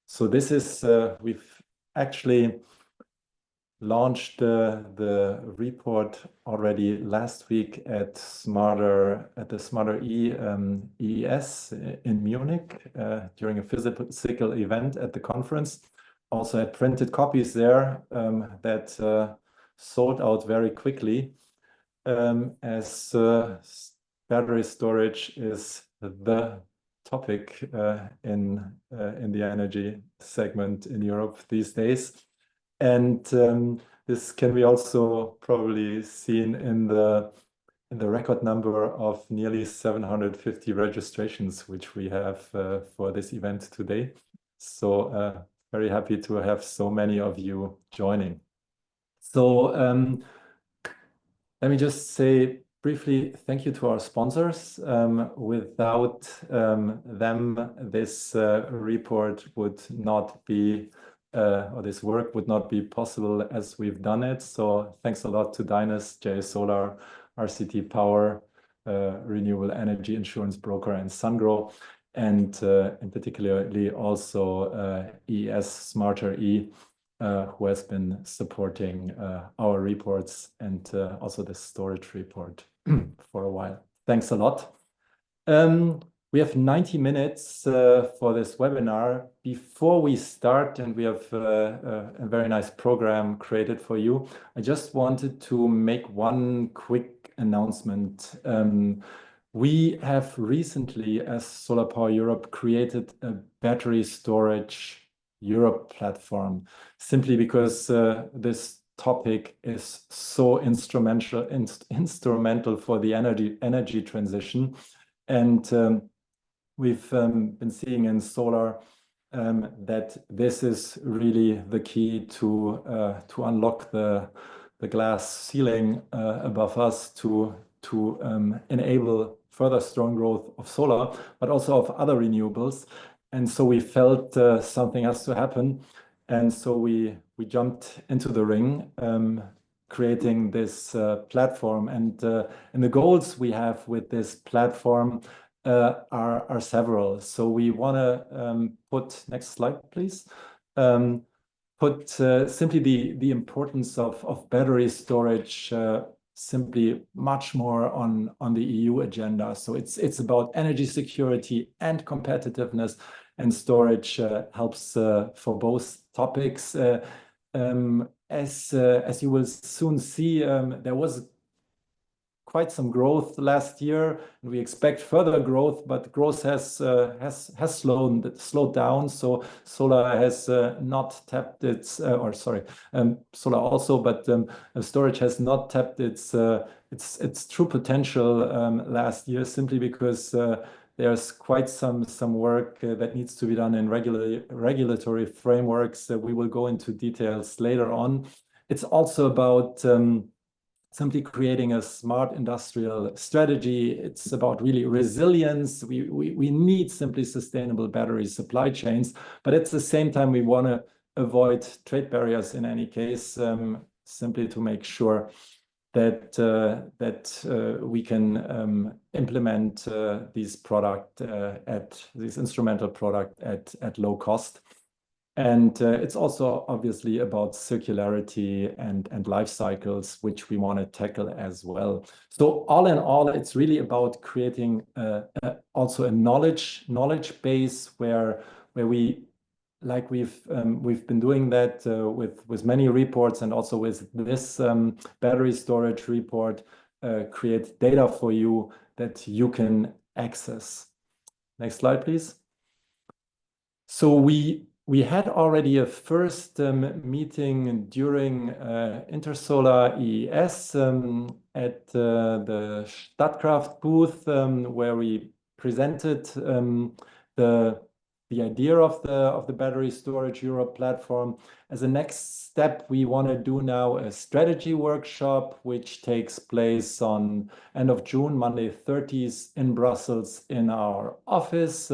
So this is, we've actually launched the report already last week at the Smarter E EES in Munich during a physical event at the conference. Also had printed copies there that sold out very quickly as battery storage is the topic in the energy segment in Europe these days. And this can be also probably seen in the record number of nearly 750 registrations which we have for this event today. So very happy to have so many of you joining. So let me just say briefly thank you to our sponsors. Without them, this report would not be or this work would not be possible as we've done it. So thanks a lot to Dynas, JA Solar, RCT Power, Renewable Energy Insurance Broker, and Sungrow, and particularly also EES Smarter E, who has been supporting our reports and also the storage report for a while. Thanks a lot. We have 90 minutes for this webinar. Before we start, and we have a very nice program created for you, I just wanted to make one quick announcement. We have recently, as Solar Power Europe, created a battery storage Europe platform, simply because this topic is so instrumental for the energy transition. And we've been seeing in solar that this is really the key to unlock the glass ceiling above us to enable further strong growth of solar, but also of other renewables. And so we felt something has to happen. And so we jumped into the ring, creating this platform. And the goals we have with this platform are several. So we want to put, next slide, please, put simply the importance of battery storage simply much more on the EU agenda. So it's about energy security and competitiveness, and storage helps for both topics. As you will soon see, there was quite some growth last year, and we expect further growth, but growth has slowed down. So solar has not tapped its, solar also, but storage has not tapped its true potential last year, simply because there's quite some work that needs to be done in regulatory frameworks. We will go into details later on. It's also about simply creating a smart industrial strategy. It's about really resilience. We need simply sustainable battery supply chains, but at the same time, we want to avoid trade barriers in any case, simply to make sure that we can implement this instrumental product at low cost. And it's also obviously about circularity and life cycles, which we want to tackle as well. So all in all, it's really about creating also a knowledge base where we, like we've been doing that with many reports, and also with this battery storage report, create data for you that you can access. Next slide, please. So we had already a first meeting during Intersolar EES at the Statkraft booth, where we presented the idea of the Battery Storage Europe platform. As a next step, we want to do now a strategy workshop, which takes place on end of June, Monday 30th, in Brussels in our office.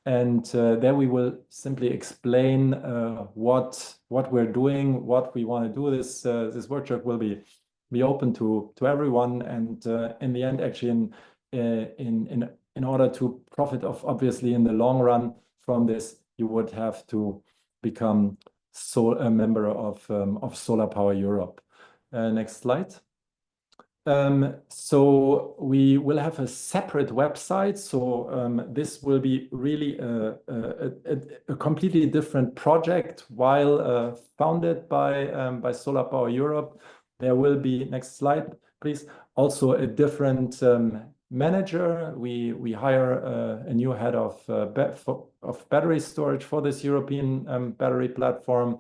And there we will simply explain what we're doing, what we want to do. This workshop will be open to everyone, and in the end, actually, in order to profit of obviously in the long run from this, you would have to become a member of Solar Power Europe. Next slide. So we will have a separate website. So this will be really a completely different project. While founded by Solar Power Europe, there will be, next slide, please, also a different manager. We hire a new head of battery storage for this European battery platform,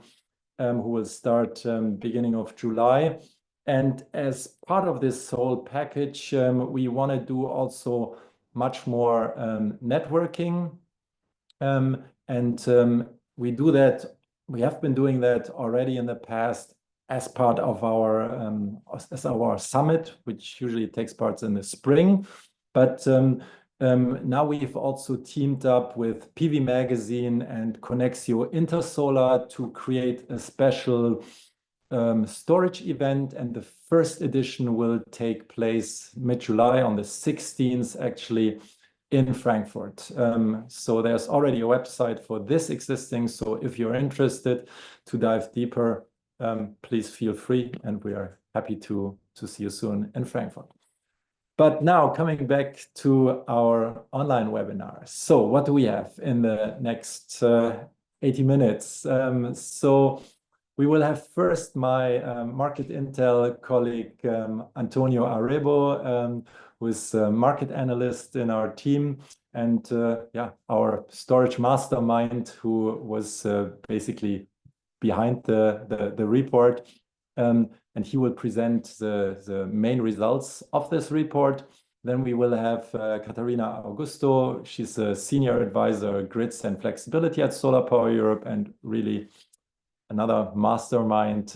who will start beginning of July. And as part of this whole package, we want to do also much more networking. We do that. We have been doing that already in the past as part of our summit, which usually takes part in the spring. But now we've also teamed up with PV Magazine and Conexio Intersolar to create a special storage event, and the first edition will take place mid-July on the 16th, actually, in Frankfurt. So there's already a website for this existing. So if you're interested to dive deeper, please feel free, and we are happy to see you soon in Frankfurt. But now coming back to our online webinar. So what do we have in the next 80 minutes? So we will have first my market intel colleague, Antonio Arebo, who is a market analyst in our team, and our storage mastermind, who was basically behind the report. And he will present the main results of this report. Then we will have Catarina Augusto. She's a senior advisor, grids and flexibility at Solar Power Europe, and really another mastermind,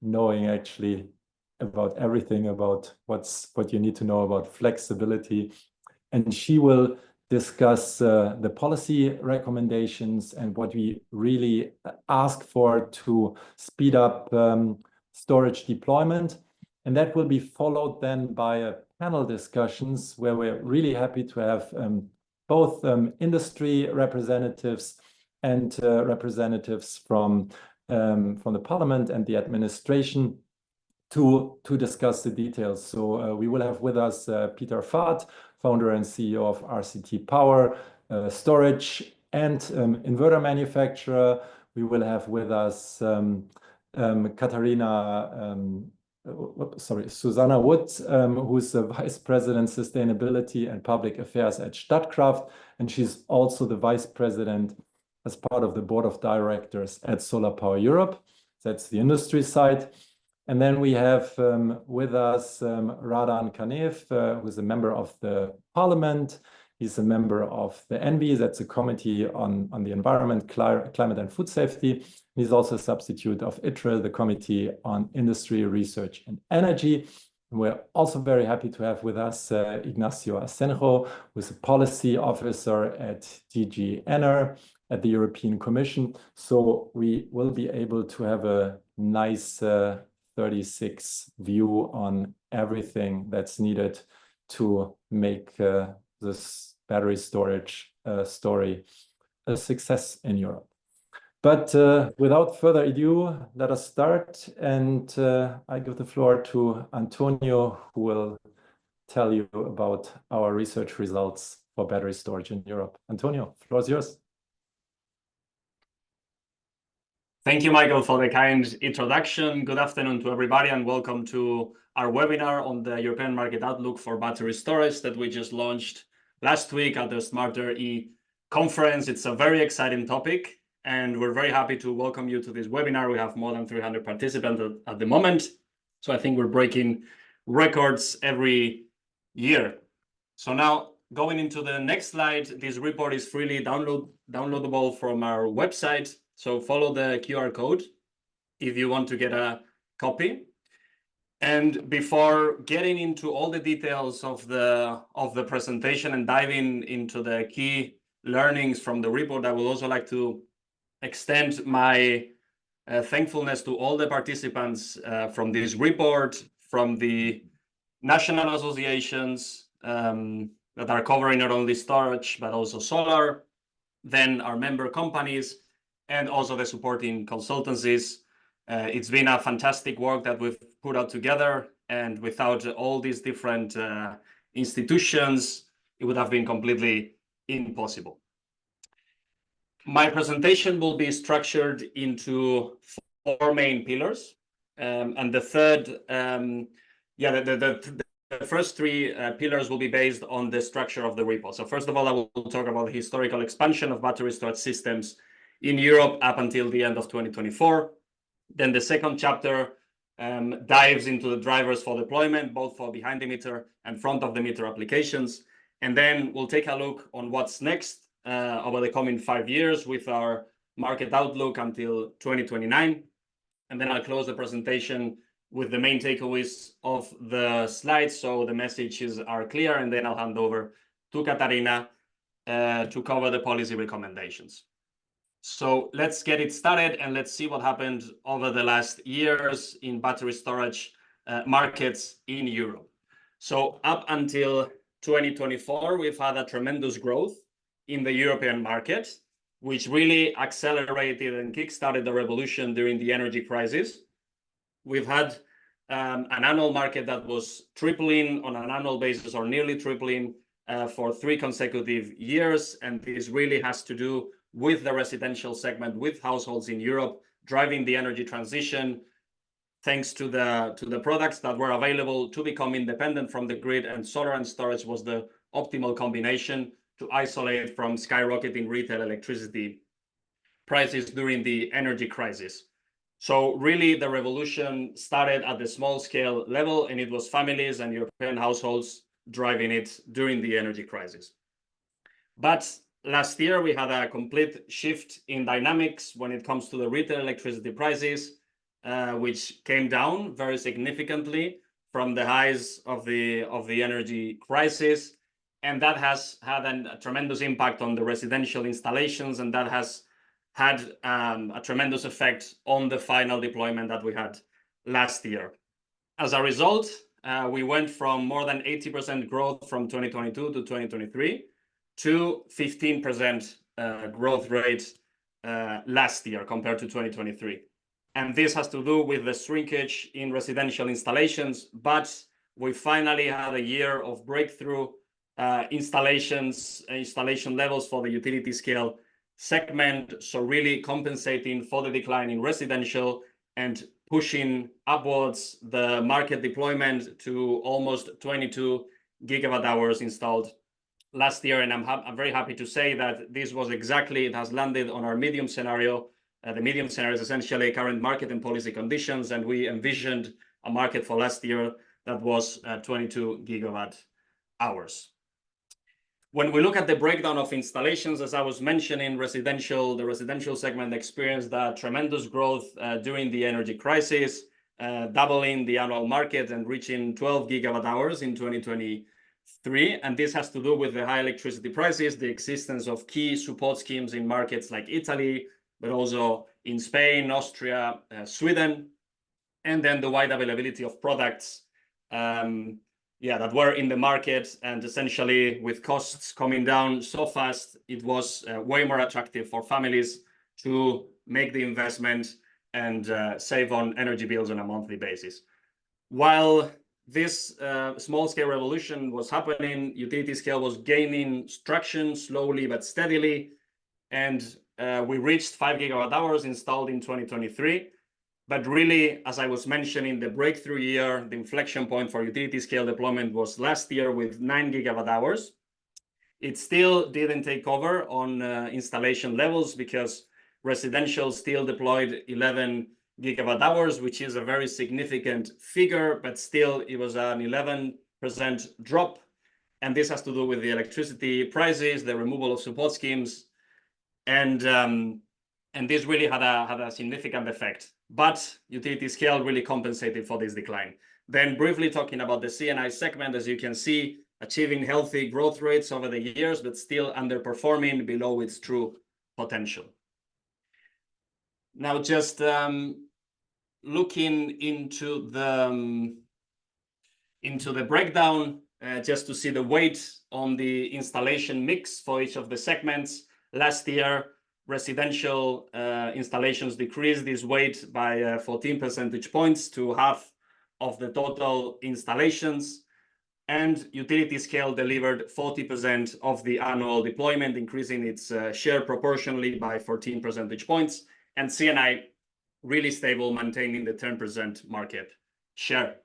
knowing actually about everything about what you need to know about flexibility. And she will discuss the policy recommendations and what we really ask for to speed up storage deployment. And that will be followed then by panel discussions where we're really happy to have both industry representatives and representatives from the Parliament and the administration to discuss the details. So we will have with us Peter Fahd, founder and CEO of RCT Power, storage and inverter manufacturer. We will have with us Susanna Wood, who's the Vice President, Sustainability and Public Affairs at Statkraft, and she's also the Vice President as part of the Board of Directors at Solar Power Europe. That's the industry side. And then we have with us Radan Kanev, who's a member of the Parliament. He's a member of the ENVI, that's a Committee on the Environment, Climate and Food Safety. He's also a substitute of ITRE, the Committee on Industry, Research and Energy. And we're also very happy to have with us Ignacio Asenjo, who's a Policy Officer at DG ENER at the European Commission. So we will be able to have a nice 36 view on everything that's needed to make this battery storage story a success in Europe. But without further ado, let us start. And I give the floor to Antonio, who will tell you about our research results for battery storage in Europe. Antonio, the floor is yours. Thank you, Michael, for the kind introduction. Good afternoon to everybody, and welcome to our webinar on the European market outlook for battery storage that we just launched last week at the Smarter E conference. It's a very exciting topic, and we're very happy to welcome you to this webinar. We have more than 300 participants at the moment, so I think we're breaking records every year. So now, going into the next slide, this report is freely downloadable from our website. So follow the QR code if you want to get a copy. And before getting into all the details of the presentation and diving into the key learnings from the report, I would also like to extend my thankfulness to all the participants from this report, from the national associations that are covering not only storage, but also solar, then our member companies, and also the supporting consultancies. It's been a fantastic work that we've put out together, and without all these different institutions, it would have been completely impossible. My presentation will be structured into 4 main pillars, and the third, the first 3 pillars will be based on the structure of the report. So first of all, I will talk about the historical expansion of battery storage systems in Europe up until the end of 2024. Then the second chapter dives into the drivers for deployment, both for behind the meter and front of the meter applications. And then we'll take a look on what's next over the coming 5 years with our market outlook until 2029. And then I'll close the presentation with the main takeaways of the slides, so the messages are clear, and then I'll hand over to Katarina to cover the policy recommendations. So let's get it started, and let's see what happened over the last years in battery storage markets in Europe. So up until 2024, we've had a tremendous growth in the European market, which really accelerated and kickstarted the revolution during the energy crisis. We've had an annual market that was tripling on an annual basis, or nearly tripling for 3 consecutive years. And this really has to do with the residential segment, with households in Europe driving the energy transition, thanks to the products that were available to become independent from the grid, and solar and storage was the optimal combination to isolate from skyrocketing retail electricity prices during the energy crisis. So really the revolution started at the small scale level, and it was families and European households driving it during the energy crisis. But last year we had a complete shift in dynamics when it comes to the retail electricity prices, which came down very significantly from the highs of the energy crisis. And that has had a tremendous impact on the residential installations, and that has had a tremendous effect on the final deployment that we had last year. As a result, we went from more than 80% growth from 2022 to 2023 to 15% growth rate last year compared to 2023. And this has to do with the shrinkage in residential installations, but we finally had a year of breakthrough installation levels for the utility scale segment, so really compensating for the decline in residential and pushing upwards the market deployment to almost 22 gigawatt hours installed last year. And I'm very happy to say that this was exactly, it has landed on our medium scenario. The medium scenario is essentially current market and policy conditions, and we envisioned a market for last year that was 22 gigawatt hours. When we look at the breakdown of installations, as I was mentioning, the residential segment experienced a tremendous growth during the energy crisis, doubling the annual market and reaching 12 gigawatt hours in 2023. And this has to do with the high electricity prices, the existence of key support schemes in markets like Italy, but also in Spain, Austria, Sweden, and then the wide availability of products that were in the market, and essentially with costs coming down so fast, it was way more attractive for families to make the investment and save on energy bills on a monthly basis. While this small-scale revolution was happening, utility scale was gaining traction slowly but steadily, and we reached 5 gigawatt hours installed in 2023. But really, as I was mentioning, the breakthrough year, the inflection point for utility scale deployment was last year with 9 gigawatt hours. It still didn't take over on installation levels because residential still deployed 11 gigawatt hours, which is a very significant figure, but still it was an 11% drop. And this has to do with the electricity prices, the removal of support schemes, and this really had a significant effect. But utility scale really compensated for this decline. Then briefly talking about the C&I segment, as you can see, achieving healthy growth rates over the years, but still underperforming below its true potential. Now, just looking into the breakdown, just to see the weight on the installation mix for each of the segments. Last year, residential installations decreased this weight by 14 percentage points to half of the total installations, and utility scale delivered 40% of the annual deployment, increasing its share proportionally by 14 percentage points, and CNI really stable, maintaining the 10% market share.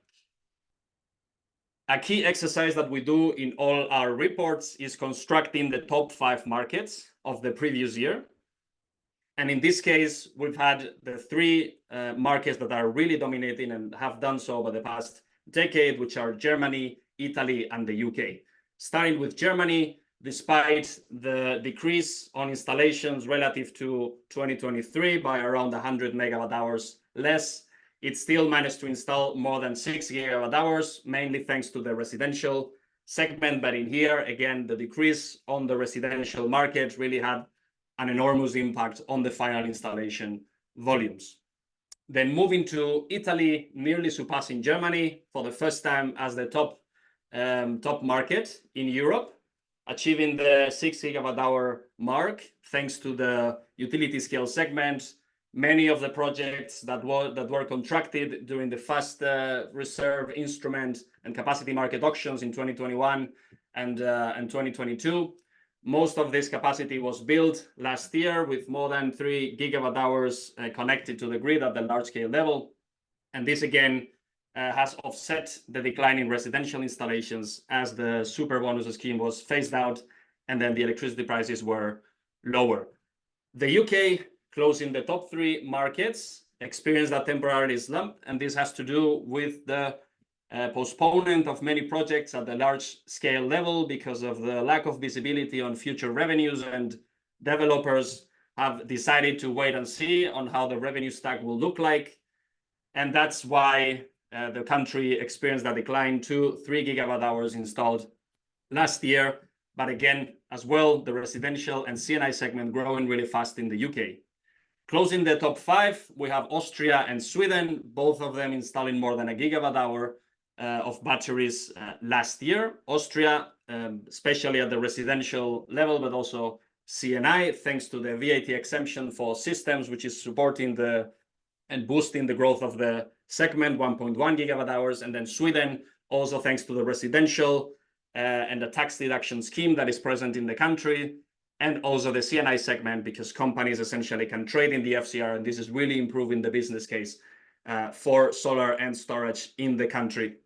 A key exercise that we do in all our reports is constructing the top 5 markets of the previous year. And in this case, we've had the 3 markets that are really dominating and have done so over the past decade, which are Germany, Italy, and the UK. Starting with Germany, despite the decrease on installations relative to 2023 by around 100 megawatt hours less, it still managed to install more than 6 gigawatt hours, mainly thanks to the residential segment. But in here, again, the decrease on the residential market really had an enormous impact on the final installation volumes. Then moving to Italy, nearly surpassing Germany for the first time as the top market in Europe, achieving the 6 gigawatt hour mark thanks to the utility scale segment. Many of the projects that were contracted during the fast reserve instrument and capacity market auctions in 2021 and 2022. Most of this capacity was built last year with more than 3 gigawatt hours connected to the grid at the large scale level. And this again has offset the decline in residential installations as the super bonus scheme was phased out and then the electricity prices were lower. The UK, closing the top 3 markets, experienced a temporary slump, and this has to do with the postponement of many projects at the large scale level because of the lack of visibility on future revenues, and developers have decided to wait and see on how the revenue stack will look like. And that's why the country experienced a decline to 3 gigawatt hours installed last year. But again, as well, the residential and CNI segment growing really fast in the UK. Closing the top 5, we have Austria and Sweden, both of them installing more than a gigawatt hour of batteries last year. Austria, especially at the residential level, but also CNI, thanks to the VAT exemption for systems, which is supporting and boosting the growth of the segment, 1.1 gigawatt hours. And then Sweden, also thanks to the residential and the tax deduction scheme that is present in the country, and also the CNI segment, because companies essentially can trade in the FCR, and this is really improving the business case for solar and storage in the country.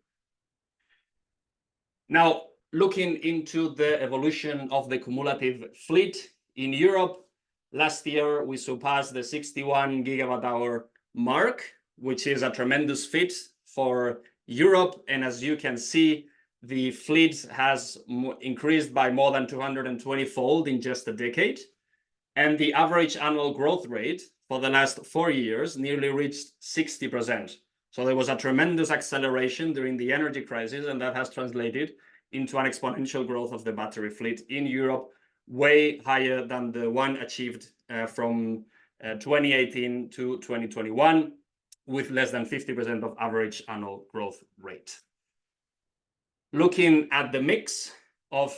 Now, looking into the evolution of the cumulative fleet in Europe, last year we surpassed the 61 gigawatt hour mark, which is a tremendous feat for Europe. And as you can see, the fleet has increased by more than 220-fold in just a decade. And the average annual growth rate for the last 4 years nearly reached 60%. So there was a tremendous acceleration during the energy crisis, and that has translated into an exponential growth of the battery fleet in Europe, way higher than the one achieved from 2018 to 2021, with less than 50% of average annual growth rate. Looking at the mix of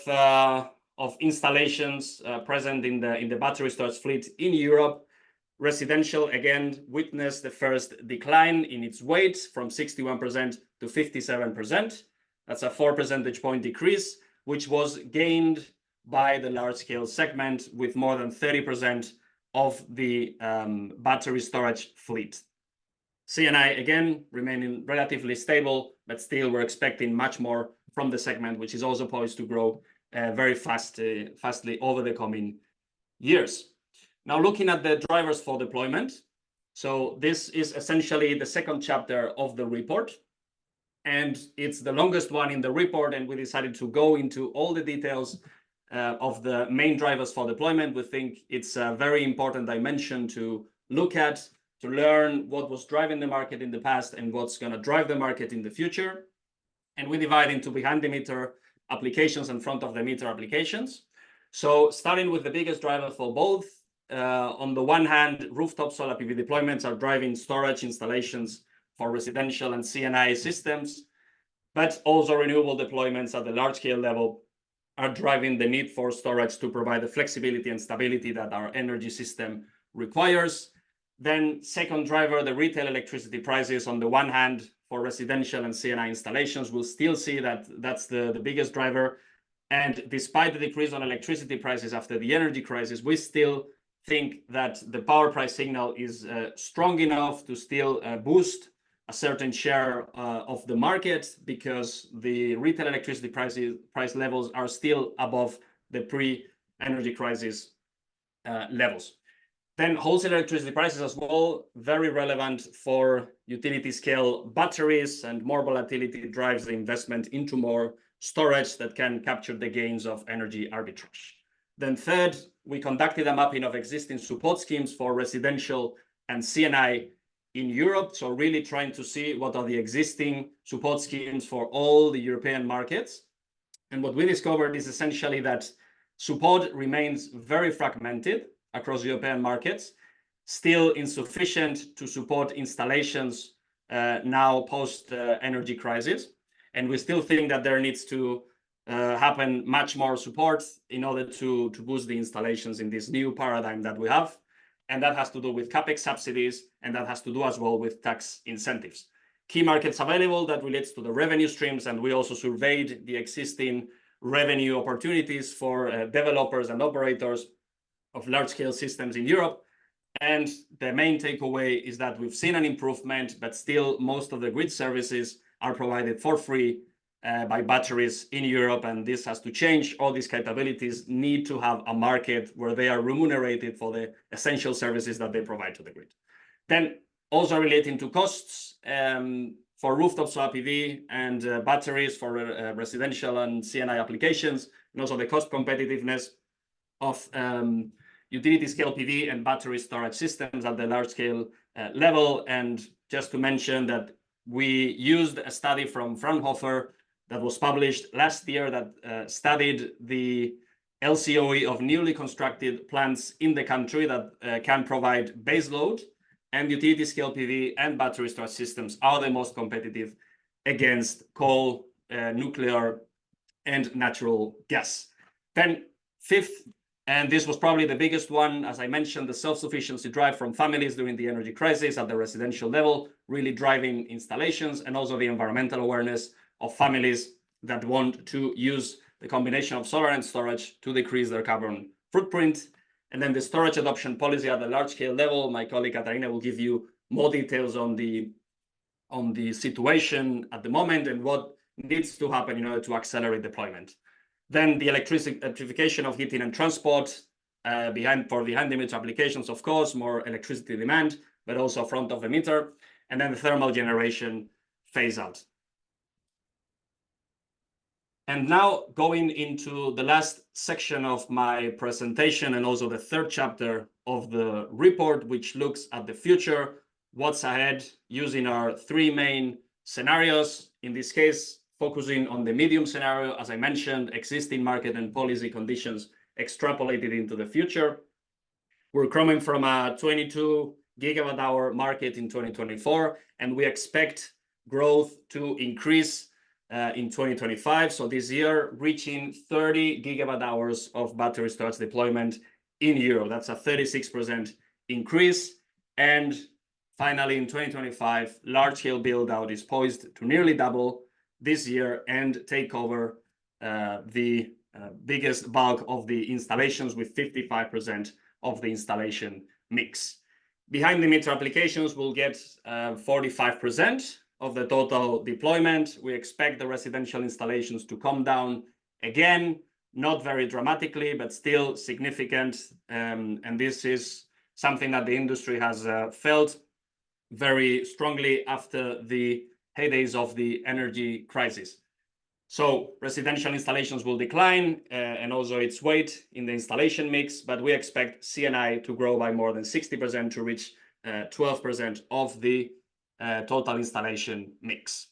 installations present in the battery storage fleet in Europe, residential again witnessed the first decline in its weight from 61% to 57%. That's a 4 percentage point decrease, which was gained by the large scale segment with more than 30% of the battery storage fleet. CNI again remaining relatively stable, but still we're expecting much more from the segment, which is also poised to grow very fastly over the coming years. Now, looking at the drivers for deployment. So this is essentially the second chapter of the report, and it's the longest one in the report, and we decided to go into all the details of the main drivers for deployment. We think it's a very important dimension to look at, to learn what was driving the market in the past and what's going to drive the market in the future. And we divide into behind the meter applications and front of the meter applications. So starting with the biggest driver for both, on the one hand, rooftop solar PV deployments are driving storage installations for residential and CNI systems, but also renewable deployments at the large scale level are driving the need for storage to provide the flexibility and stability that our energy system requires. Then second driver, the retail electricity prices on the one hand for residential and C&I installations, we'll still see that that's the biggest driver. And despite the decrease on electricity prices after the energy crisis, we still think that the power price signal is strong enough to still boost a certain share of the market, because the retail electricity price levels are still above the pre-energy crisis levels. Then wholesale electricity prices as well, very relevant for utility scale batteries, and more volatility drives the investment into more storage that can capture the gains of energy arbitrage. Then third, we conducted a mapping of existing support schemes for residential and C&I in Europe. So really trying to see what are the existing support schemes for all the European markets. And what we discovered is essentially that support remains very fragmented across European markets, still insufficient to support installations now post energy crisis. And we still think that there needs to happen much more support in order to boost the installations in this new paradigm that we have. And that has to do with CapEx subsidies, and that has to do as well with tax incentives. Key markets available that relates to the revenue streams, and we also surveyed the existing revenue opportunities for developers and operators of large-scale systems in Europe. And the main takeaway is that we've seen an improvement, but still most of the grid services are provided for free by batteries in Europe, and this has to change. All these capabilities need to have a market where they are remunerated for the essential services that they provide to the grid. Then also relating to costs for rooftop solar PV and batteries for residential and C&I applications, and also the cost competitiveness of utility scale PV and battery storage systems at the large scale level. And just to mention that we used a study from Fraunhofer that was published last year that studied the LCOE of newly constructed plants in the country that can provide base load, and utility scale PV and battery storage systems are the most competitive against coal, nuclear, and natural gas. Then fifth, and this was probably the biggest one, as I mentioned, the self-sufficiency drive from families during the energy crisis at the residential level, really driving installations, and also the environmental awareness of families that want to use the combination of solar and storage to decrease their carbon footprint. And then the storage adoption policy at the large scale level, my colleague Katarina will give you more details on the situation at the moment and what needs to happen in order to accelerate deployment. Then the electrification of heating and transport behind the meter applications, of course, more electricity demand, but also front of the meter. And then the thermal generation phase out. And now going into the last section of my presentation, and also the third chapter of the report, which looks at the future, what's ahead, using our three main scenarios. In this case, focusing on the medium scenario, as I mentioned, existing market and policy conditions extrapolated into the future. We're coming from a 22 gigawatt hour market in 2024, and we expect growth to increase in 2025. So this year, reaching 30 gigawatt hours of battery storage deployment in Europe. That's a 36% increase. And finally, in 2025, large-scale build-out is poised to nearly double this year and take over the biggest bulk of the installations, with 55% of the installation mix. Behind the meter applications will get 45% of the total deployment. We expect the residential installations to come down again, not very dramatically, but still significant. And this is something that the industry has felt very strongly after the heydays of the energy crisis. So residential installations will decline and also its weight in the installation mix, but we expect C&I to grow by more than 60% to reach 12% of the total installation mix.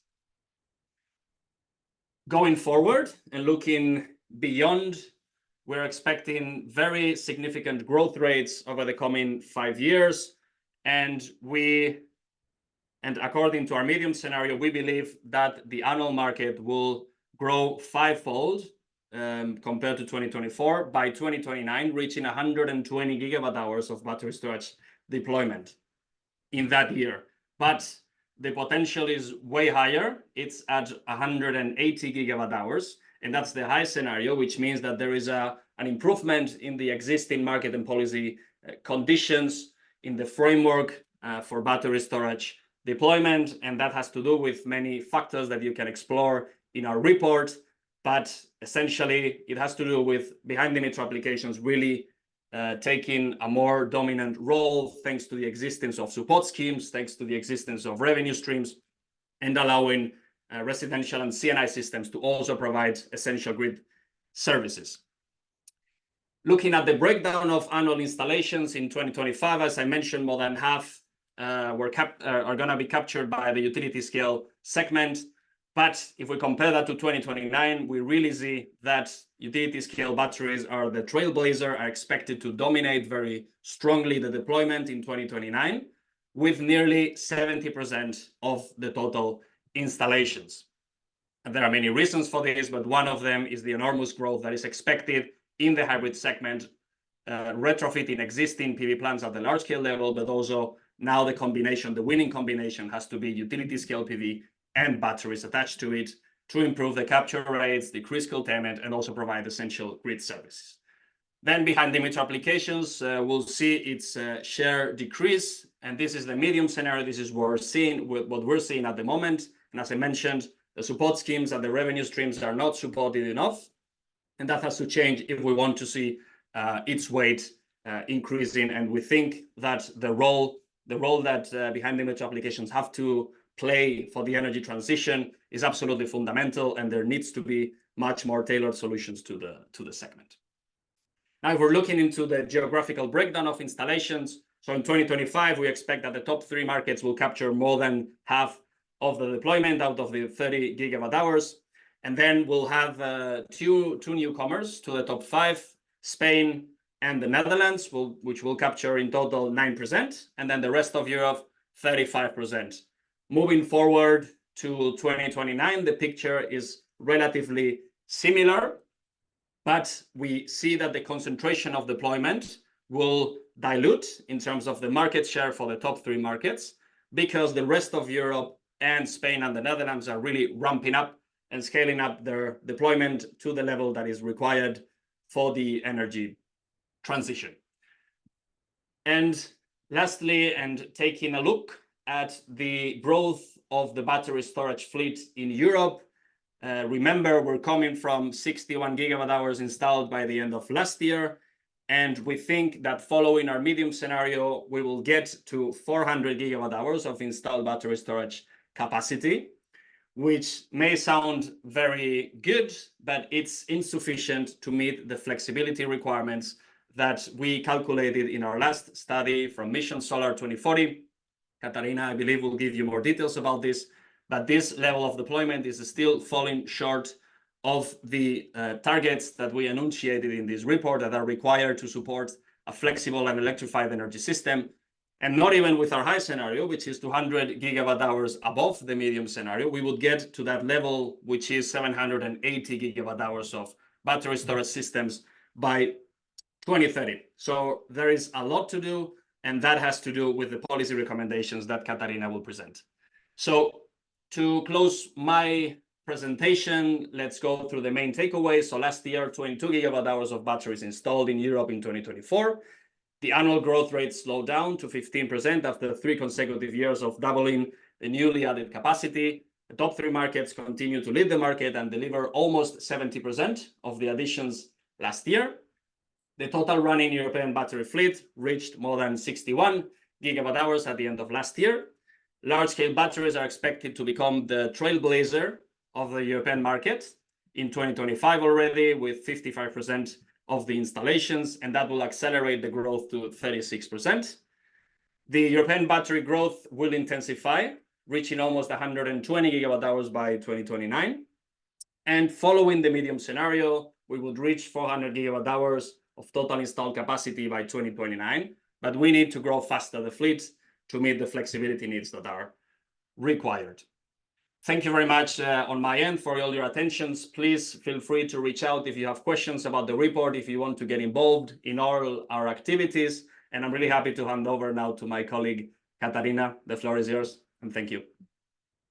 Going forward and looking beyond, we're expecting very significant growth rates over the coming 5 years. And according to our medium scenario, we believe that the annual market will grow fivefold compared to 2024, by 2029, reaching 120 gigawatt hours of battery storage deployment in that year. But the potential is way higher. It's at 180 gigawatt hours, and that's the high scenario, which means that there is an improvement in the existing market and policy conditions in the framework for battery storage deployment, and that has to do with many factors that you can explore in our report. But essentially, it has to do with behind-the-meter applications really taking a more dominant role thanks to the existence of support schemes, thanks to the existence of revenue streams, and allowing residential and C&I systems to also provide essential grid services. Looking at the breakdown of annual installations in 2025, as I mentioned, more than half are going to be captured by the utility scale segment. But if we compare that to 2029, we really see that utility scale batteries are the trailblazer, are expected to dominate very strongly the deployment in 2029, with nearly 70% of the total installations. And there are many reasons for this, but one of them is the enormous growth that is expected in the hybrid segment, retrofitting existing PV plants at the large scale level, but also now the winning combination has to be utility scale PV and batteries attached to it to improve the capture rates, decrease curtailment, and also provide essential grid services. Then behind-the-meter applications, we'll see its share decrease, and this is the medium scenario. This is what we're seeing at the moment. And as I mentioned, the support schemes and the revenue streams are not supported enough, and that has to change if we want to see its weight increasing. And we think that the role that behind-the-meter applications have to play for the energy transition is absolutely fundamental, and there needs to be much more tailored solutions to the segment. Now, if we're looking into the geographical breakdown of installations, so in 2025, we expect that the top 3 markets will capture more than half of the deployment out of the 30 gigawatt hours. And then we'll have two newcomers to the top 5, Spain and the Netherlands, which will capture in total 9%, and then the rest of Europe, 35%. Moving forward to 2029, the picture is relatively similar, but we see that the concentration of deployment will dilute in terms of the market share for the top 3 markets, because the rest of Europe and Spain and the Netherlands are really ramping up and scaling up their deployment to the level that is required for the energy transition. And lastly, and taking a look at the growth of the battery storage fleet in Europe, remember, we're coming from 61 gigawatt hours installed by the end of last year, and we think that following our medium scenario, we will get to 400 gigawatt hours of installed battery storage capacity, which may sound very good, but it's insufficient to meet the flexibility requirements that we calculated in our last study from Mission Solar 2040. Katarina, I believe, will give you more details about this, but this level of deployment is still falling short of the targets that we enunciated in this report that are required to support a flexible and electrified energy system. And not even with our high scenario, which is 200 gigawatt hours above the medium scenario, we would get to that level, which is 780 gigawatt hours of battery storage systems by 2030. So there is a lot to do, and that has to do with the policy recommendations that Katarina will present. So to close my presentation, let's go through the main takeaways. So last year, 22 gigawatt hours of batteries installed in Europe in 2024. The annual growth rate slowed down to 15% after 3 consecutive years of doubling the newly added capacity. The top 3 markets continue to lead the market and deliver almost 70% of the additions last year. The total running European battery fleet reached more than 61 gigawatt hours at the end of last year. Large-scale batteries are expected to become the trailblazer of the European market in 2025 already, with 55% of the installations, and that will accelerate the growth to 36%. The European battery growth will intensify, reaching almost 120 gigawatt hours by 2029. And following the medium scenario, we would reach 400 gigawatt hours of total installed capacity by 2029, but we need to grow faster the fleet to meet the flexibility needs that are required. thank you very much on my end for all your attentions. Please feel free to reach out if you have questions about the report, if you want to get involved in all our activities. And I'm really happy to hand over now to my colleague, Katarina. The floor is yours, and thank you.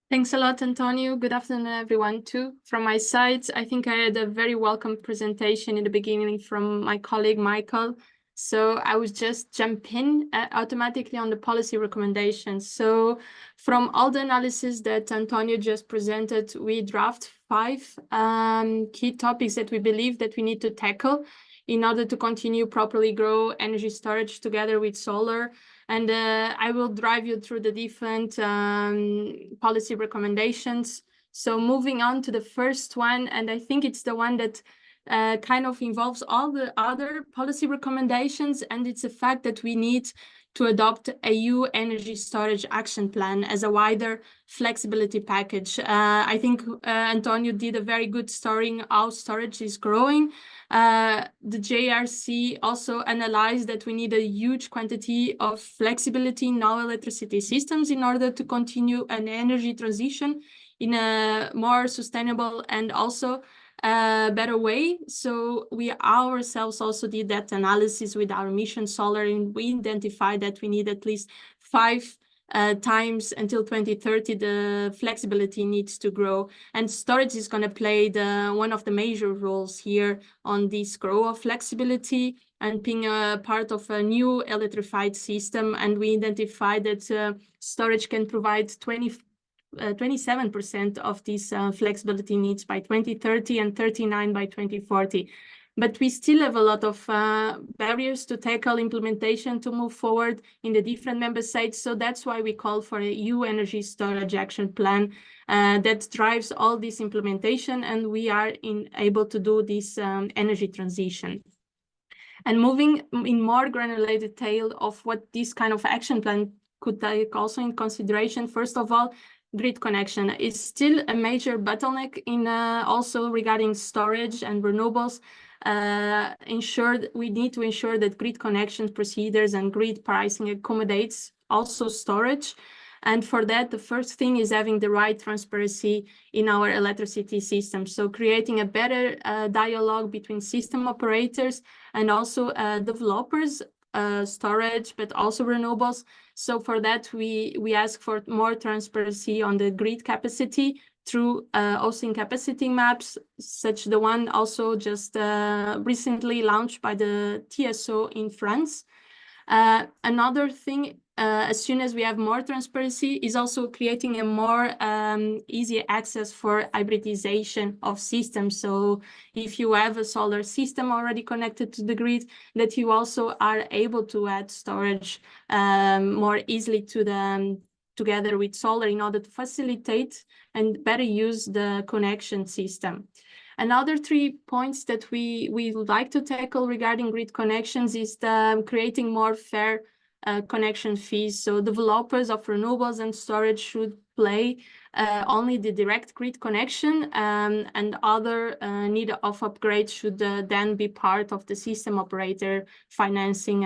Thanks a lot, Antonio. Good afternoon, everyone, too. From my side, I think I had a very welcome presentation in the beginning from my colleague, Michael. So I would just jump in automatically on the policy recommendations. So from all the analysis that Antonio just presented, we draft 5 key topics that we believe that we need to tackle in order to continue properly grow energy storage together with solar. And I will drive you through the different policy recommendations. So moving on to the first one, and I think it's the one that kind of involves all the other policy recommendations, and it's the fact that we need to adopt a EU energy storage action plan as a wider flexibility package. I think Antonio did a very good story on how storage is growing. The JRC also analyzed that we need a huge quantity of flexibility in our electricity systems in order to continue an energy transition in a more sustainable and also better way. So we ourselves also did that analysis with our Mission Solar, and we identified that we need at least 5 times until 2030 the flexibility needs to grow, and storage is going to play one of the major roles here on this growth of flexibility and being a part of a new electrified system. And we identified that storage can provide 27% of these flexibility needs by 2030 and 39% by 2040. But we still have a lot of barriers to tackle implementation to move forward in the different member states. So that's why we call for a EU energy storage action plan that drives all this implementation, and we are able to do this energy transition. And moving in more granular detail of what this kind of action plan could take also in consideration, first of all, grid connection is still a major bottleneck in also regarding storage and renewables. We need to ensure that grid connection procedures and grid pricing accommodates also storage. And for that, the first thing is having the right transparency in our electricity system. So creating a better dialogue between system operators and also developers, storage, but also renewables. So for that, we ask for more transparency on the grid capacity through hosting capacity maps, such the one also just recently launched by the TSO in France. Another thing, as soon as we have more transparency, is also creating a more easy access for hybridization of systems. So if you have a solar system already connected to the grid, that you also are able to add storage more easily to the together with solar in order to facilitate and better use the connection system. Another 3 points that we would like to tackle regarding grid connections is creating more fair connection fees. So developers of renewables and storage should pay only the direct grid connection, and other need of upgrades should then be part of the system operator financing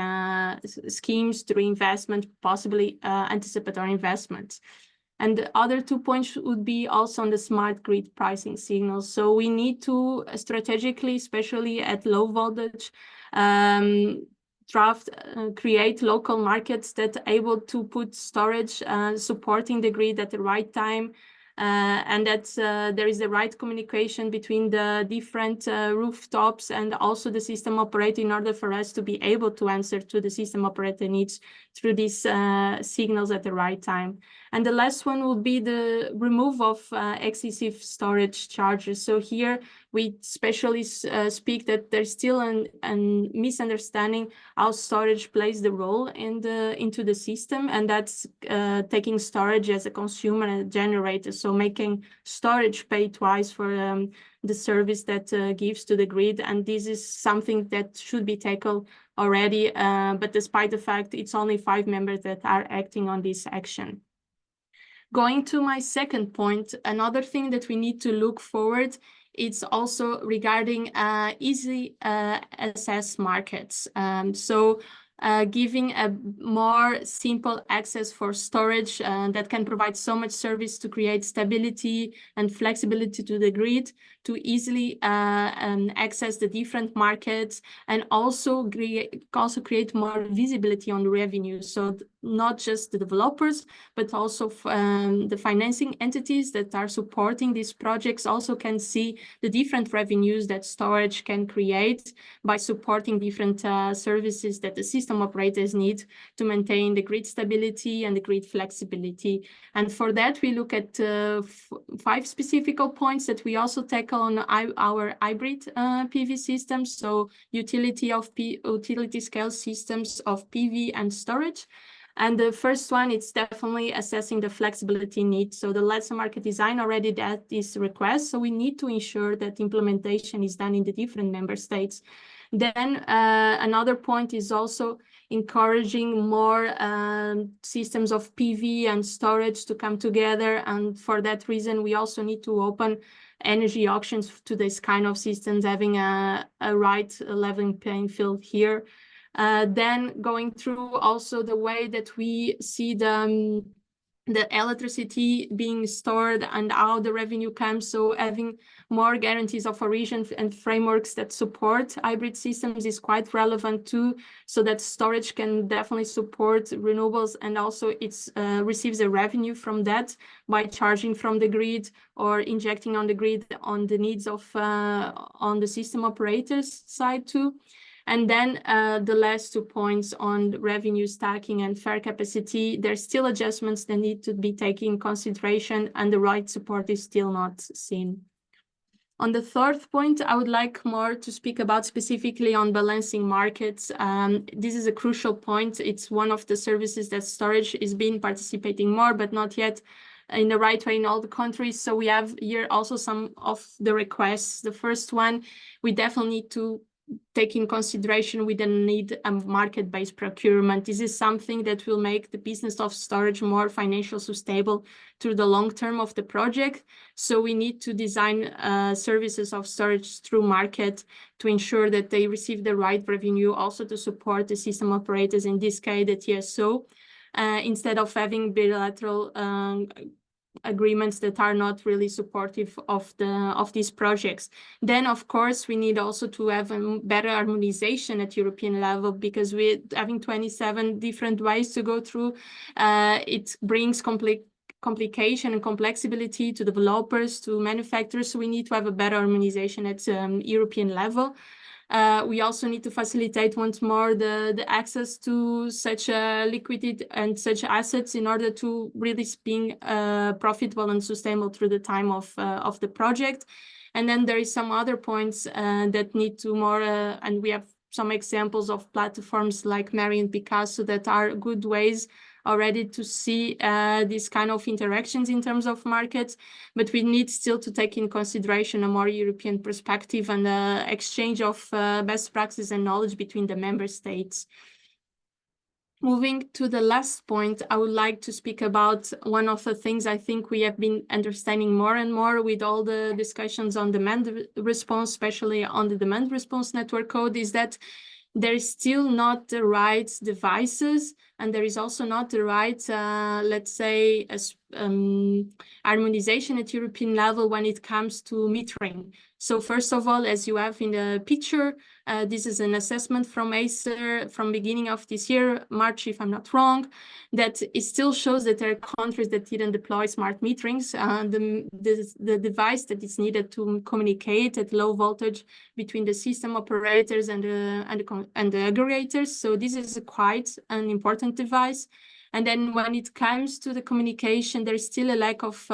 schemes through investment, possibly anticipatory investments. And the other 2 points would be also on the smart grid pricing signals. So we need to strategically, especially at low voltage, create local markets that are able to put storage supporting the grid at the right time, and that there is the right communication between the different rooftops and also the system operator in order for us to be able to answer to the system operator needs through these signals at the right time. And the last one would be the remove of excessive storage charges. So here we especially speak that there's still a misunderstanding how storage plays the role into the system, and that's taking storage as a consumer and a generator. So making storage pay twice for the service that gives to the grid. And this is something that should be tackled already, but despite the fact it's only 5 members that are acting on this action. Going to my second point, another thing that we need to look forward, it's also regarding easy access markets. So giving a more simple access for storage that can provide so much service to create stability and flexibility to the grid, to easily access the different markets, and also create more visibility on the revenue. So not just the developers, but also the financing entities that are supporting these projects also can see the different revenues that storage can create by supporting different services that the system operators need to maintain the grid stability and the grid flexibility. And for that, we look at 5 specific points that we also tackle on our hybrid PV systems, so utility scale systems of PV and storage. And the first one, it's definitely assessing the flexibility need. So the LEDS market design already that is request. So we need to ensure that implementation is done in the different member states. Then another point is also encouraging more systems of PV and storage to come together. And for that reason, we also need to open energy auctions to this kind of systems, having a right leveling playing field here. Then going through also the way that we see the electricity being stored and how the revenue comes. So having more guarantees of origin and frameworks that support hybrid systems is quite relevant too, so that storage can definitely support renewables, and also it's receives a revenue from that by charging from the grid or injecting on the grid on the needs of on the system operators side too. And then the last 2 points on revenue stacking and fair capacity, there's still adjustments that need to be taken in consideration, and the right support is still not seen. On the third point, I would like more to speak about specifically on balancing markets. This is a crucial point. It's one of the services that storage is been participating more, but not yet in the right way in all the countries. So we have here also some of the requests. The first one, we definitely need to take in consideration with the need of market-based procurement. This is something that will make the business of storage more financially sustainable through the long term of the project. So we need to design services of storage through market to ensure that they receive the right revenue, also to support the system operators, in this case the TSO, instead of having bilateral agreements that are not really supportive of these projects. Then, of course, we need also to have a better harmonization at European level, because we're having 27 different ways to go through. It brings complication and complexity to developers, to manufacturers. So we need to have a better harmonization at European level. We also need to facilitate once more the access to such liquidity and such assets in order to really being profitable and sustainable through the time of the project. And then there is some other points that need to more, and we have some examples of platforms like Mary and Picasso that are good ways already to see these kind of interactions in terms of markets, but we need still to take in consideration a more European perspective and exchange of best practices and knowledge between the member states. Moving to the last point, I would like to speak about one of the things I think we have been understanding more and more with all the discussions on demand response, especially on the demand response network code, is that there is still not the right devices, and there is also not the right, let's say, harmonization at European level when it comes to metering. So first of all, as you have in the picture, this is an assessment from Acer from beginning of this year, March, if I'm not wrong, that it still shows that there are countries that didn't deploy smart meterings. The device that is needed to communicate at low voltage between the system operators and the aggregators. So this is quite an important device. And then when it comes to the communication, there's still a lack of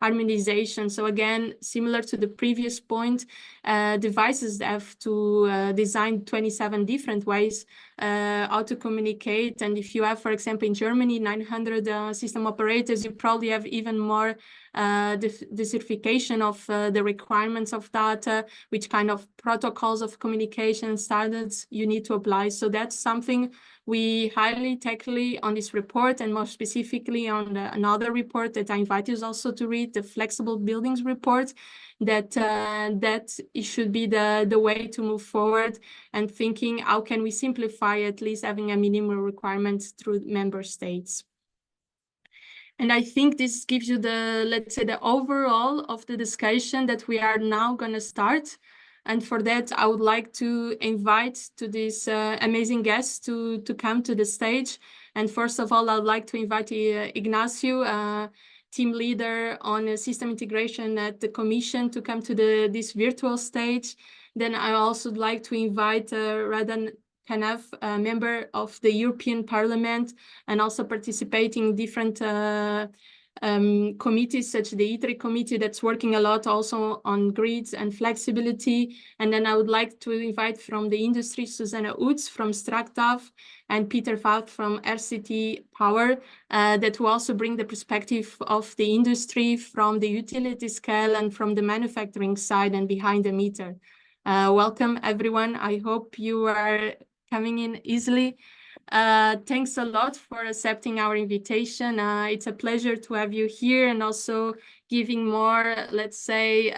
harmonization. So again, similar to the previous point, devices have to design 27 different ways how to communicate. And if you have, for example, in Germany, 900 system operators, you probably have even more the certification of the requirements of data, which kind of protocols of communication standards you need to apply. So that's something we highly tackle on this report, and more specifically on another report that I invite you also to read, the Flexible Buildings report, that it should be the way to move forward, and thinking how can we simplify at least having a minimum requirement through member states. And I think this gives you let's say, the overall of the discussion that we are now going to start. And for that, I would like to invite to this amazing guests to come to the stage. And first of all, I would like to invite Ignacio, team leader on system integration at the Commission, to come to this virtual stage. Then I also would like to invite Radan Kanav, a member of the European Parliament, and also participating in different committees, such as the ITRE committee, that's working a lot also on grids and flexibility. And then I would like to invite from the industry, Susanna Utz from Stractaf, and Peter Fout from RCT Power, that will also bring the perspective of the industry from the utility scale and from the manufacturing side and behind the meter. Welcome, everyone. I hope you are coming in easily. Thanks a lot for accepting our invitation. It's a pleasure to have you here, and also giving more, let's say,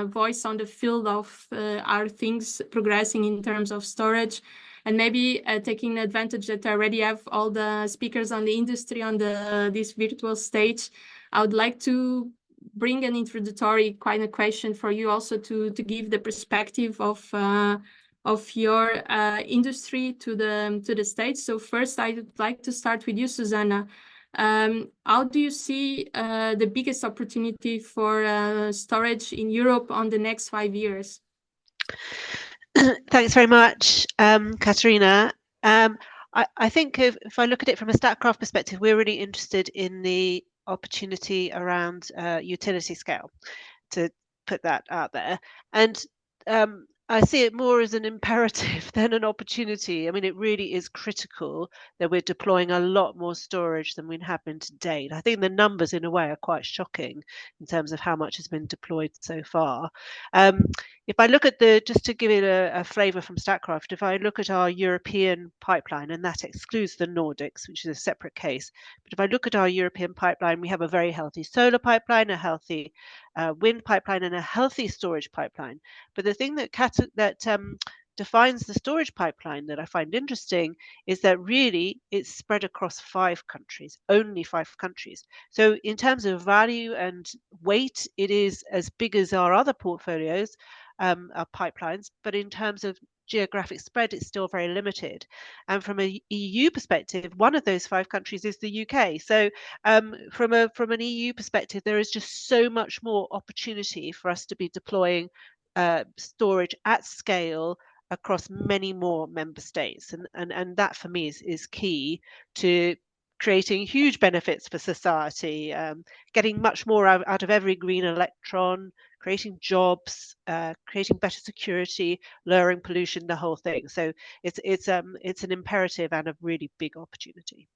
voice on the field of our things progressing in terms of storage. And maybe taking advantage that I already have all the speakers on the industry on this virtual stage, I would like to bring an introductory kind of question for you also to give the perspective of your industry to the stage. So first, I would like to start with you, Susanna. How do you see the biggest opportunity for storage in Europe on the next 5 years? Thanks very much, Katarina. I think if I look at it from a Statkraft perspective, we're really interested in the opportunity around utility scale, to put that out there. And I see it more as an imperative than an opportunity. I mean, it really is critical that we're deploying a lot more storage than we have been to date. I think the numbers, in a way, are quite shocking in terms of how much has been deployed so far. If I look at just to give it a flavour from Statkraft, if I look at our European pipeline, and that excludes the Nordics, which is a separate case, but if I look at our European pipeline, we have a very healthy solar pipeline, a healthy wind pipeline, and a healthy storage pipeline. But the thing that defines the storage pipeline that I find interesting is that really it's spread across 5 countries, only 5 countries. So in terms of value and weight, it is as big as our other portfolios, our pipelines, but in terms of geographic spread, it's still very limited. And from an EU perspective, one of those 5 countries is the UK. So from an EU perspective, there is just so much more opportunity for us to be deploying storage at scale across many more member states. And that for me is key to creating huge benefits for society, getting much more out of every green electron, creating jobs, creating better security, lowering pollution, the whole thing. So it's an imperative and a really big opportunity.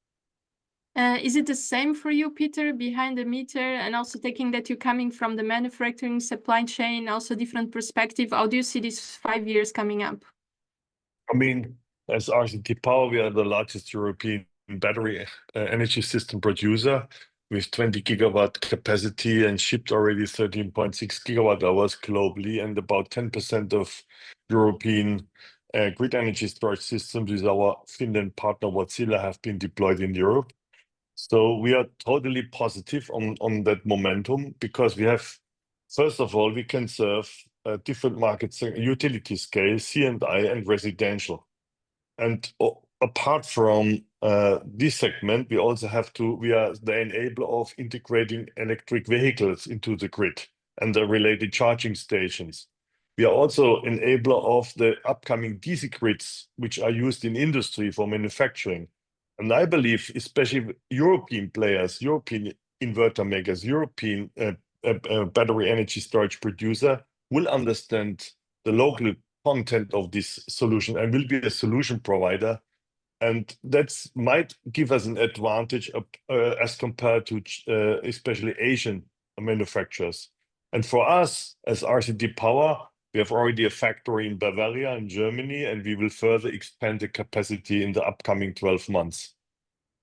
Is it the same for you, Peter, behind the meter, and also taking that you're coming from the manufacturing supply chain, also different perspective? How do you see these 5 years coming up? I mean, as RCT Power, we are the largest European battery energy system producer with 20 gigawatt capacity, and shipped already 13.6 gigawatt hours globally, and about 10% of European grid energy storage systems with our Finland partner Wärtsilä have been deployed in Europe. So we are totally positive on that momentum, because we have, first of all, we can serve different markets, utility scale, C&I, and residential. And apart from this segment, we also we are the enabler of integrating electric vehicles into the grid and the related charging stations. We are also enabler of the upcoming DC grids, which are used in industry for manufacturing. And I believe, especially European players, European inverter makers, European battery energy storage producer will understand the local content of this solution and will be a solution provider. And that might give us an advantage as compared to especially Asian manufacturers. And for us as RCT Power, We have already a factory in Bavaria in Germany, and we will further expand the capacity in the upcoming 12 months.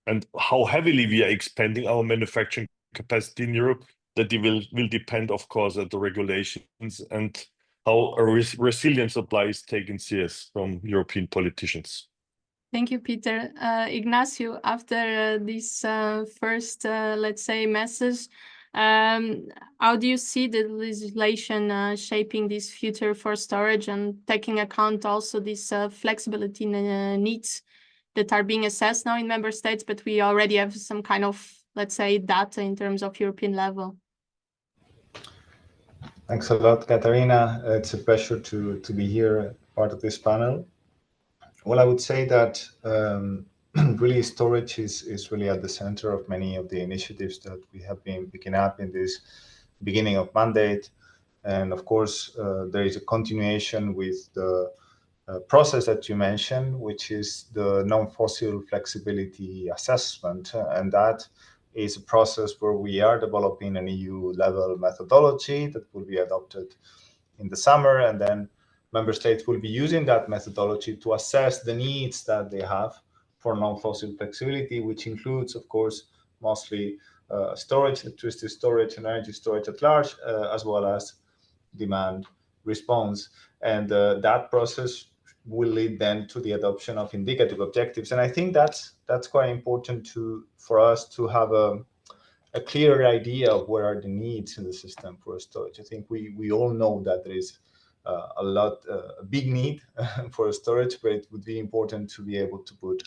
And how heavily we are expanding our manufacturing capacity in Europe, that will depend, of course, on the regulations and how a resilient supply is taken serious from European politicians. Thank you, Peter. Ignacio, after this first, let's say, message, how do you see the legislation shaping this future for storage and taking account also these flexibility needs that are being assessed now in member states, but we already have some kind of, let's say, data in terms of European level? Thanks a lot, Katarina. It's a pleasure to be here, part of this panel. Well, I would say that really storage is really at the center of many of the initiatives that we have been picking up in this beginning of mandate. And of course, there is a continuation with the process that you mentioned, which is the non-fossil flexibility assessment. And that is a process where we are developing an EU level methodology that will be adopted in the summer, and then member states will be using that methodology to assess the needs that they have for non-fossil flexibility, which includes, of course, mostly storage, electricity storage and energy storage at large, as well as demand response. And that process will lead then to the adoption of indicative objectives. And I think that's quite important for us to have a clearer idea of what are the needs in the system for storage. I think we all know that there is a big need for storage, but it would be important to be able to put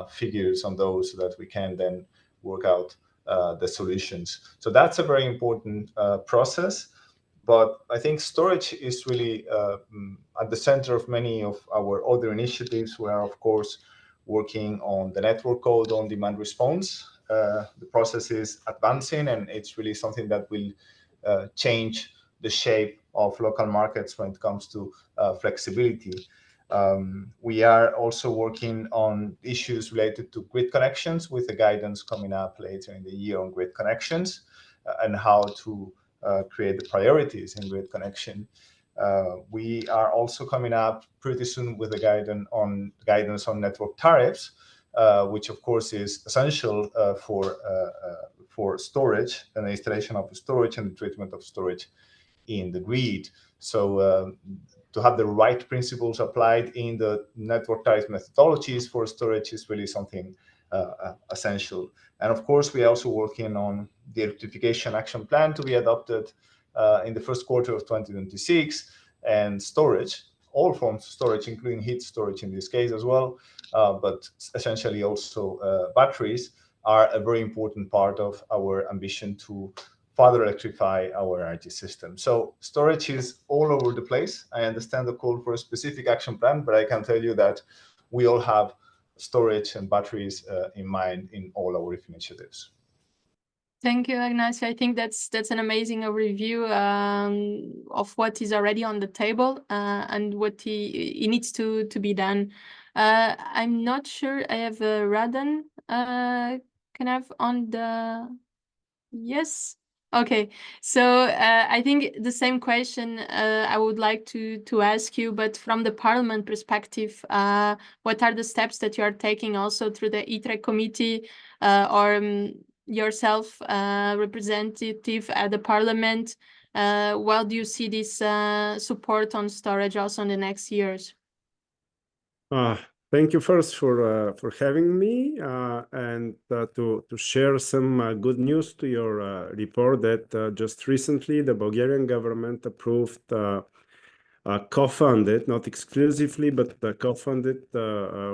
figures on those so that we can then work out the solutions. So that's a very important process. But I think storage is really at the center of many of our other initiatives. We are, of course, working on the network code on demand response. The process is advancing, and it's really something that will change the shape of local markets when it comes to flexibility. We are also working on issues related to grid connections, with the guidance coming up later in the year on grid connections and how to create the priorities in grid connection. We are also coming up pretty soon with a guidance on network tariffs, which of course is essential for storage and the installation of storage and the treatment of storage in the grid. So to have the right principles applied in the network tariff methodologies for storage is really something essential. And of course, we are also working on the electrification action plan to be adopted in the first quarter of 2026, and storage, all forms of storage, including heat storage in this case as well, but essentially also batteries are a very important part of our ambition to further electrify our energy system. So storage is all over the place. I understand the call for a specific action plan, but I can tell you that we all have storage and batteries in mind in all our initiatives. Thank you, Ignacio. I think that's an amazing overview of what is already on the table and what it needs to be done. I'm not sure I have Radan can I have on the... Yes. Okay, so I think the same question I would like to ask you, but from the Parliament perspective, what are the steps that you are taking also through the ITRE committee or yourself, representative at the Parliament? How do you see this support on storage also in the next years? Thank you first for having me and to share some good news to your report that just recently the Bulgarian government approved co-funded, not exclusively, but co-funded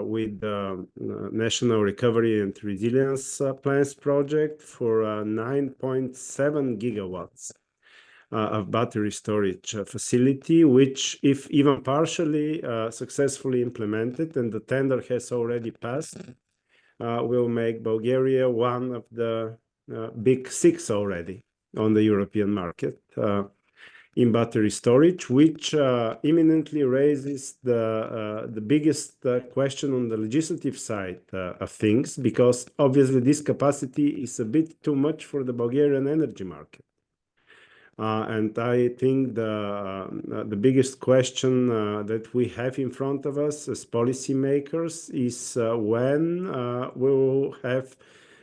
with the National Recovery and Resilience Plans project for 9.7 gigawatts of battery storage facility, which, if even partially successfully implemented, and the tender has already passed, will make Bulgaria one of the big six already on the European market in battery storage, which imminently raises the biggest question on the legislative side of things, because obviously this capacity is a bit too much for the Bulgarian energy market. And I think the biggest question that we have in front of us as policymakers is when we will have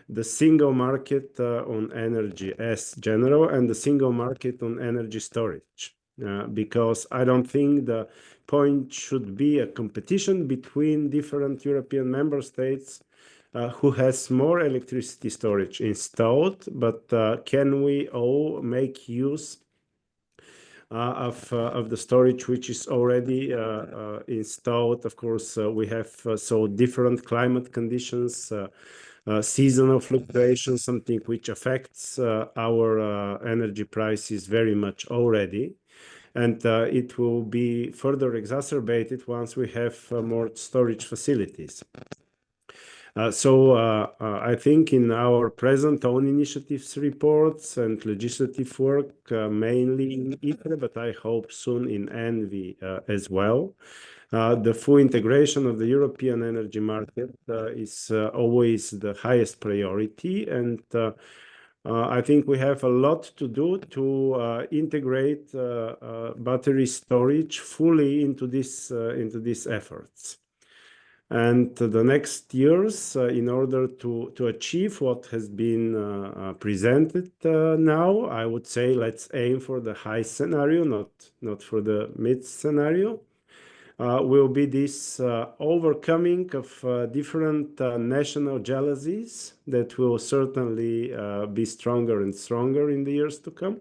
the single market on energy as general and the single market on energy storage. Because I don't think the point should be a competition between different European member states who has more electricity storage installed, but can we all make use of the storage which is already installed? Of course, we have so different climate conditions, seasonal fluctuations, something which affects our energy prices very much already. And it will be further exacerbated once we have more storage facilities. So I think in our present own initiatives reports and legislative work, mainly in ITRE, but I hope soon in ENVI as well, the full integration of the European energy market is always the highest priority. And I think we have a lot to do to integrate battery storage fully into these efforts. And the next years, in order to achieve what has been presented now, I would say let's aim for the high scenario, not for the mid scenario. Will be this overcoming of different national jealousies that will certainly be stronger and stronger in the years to come,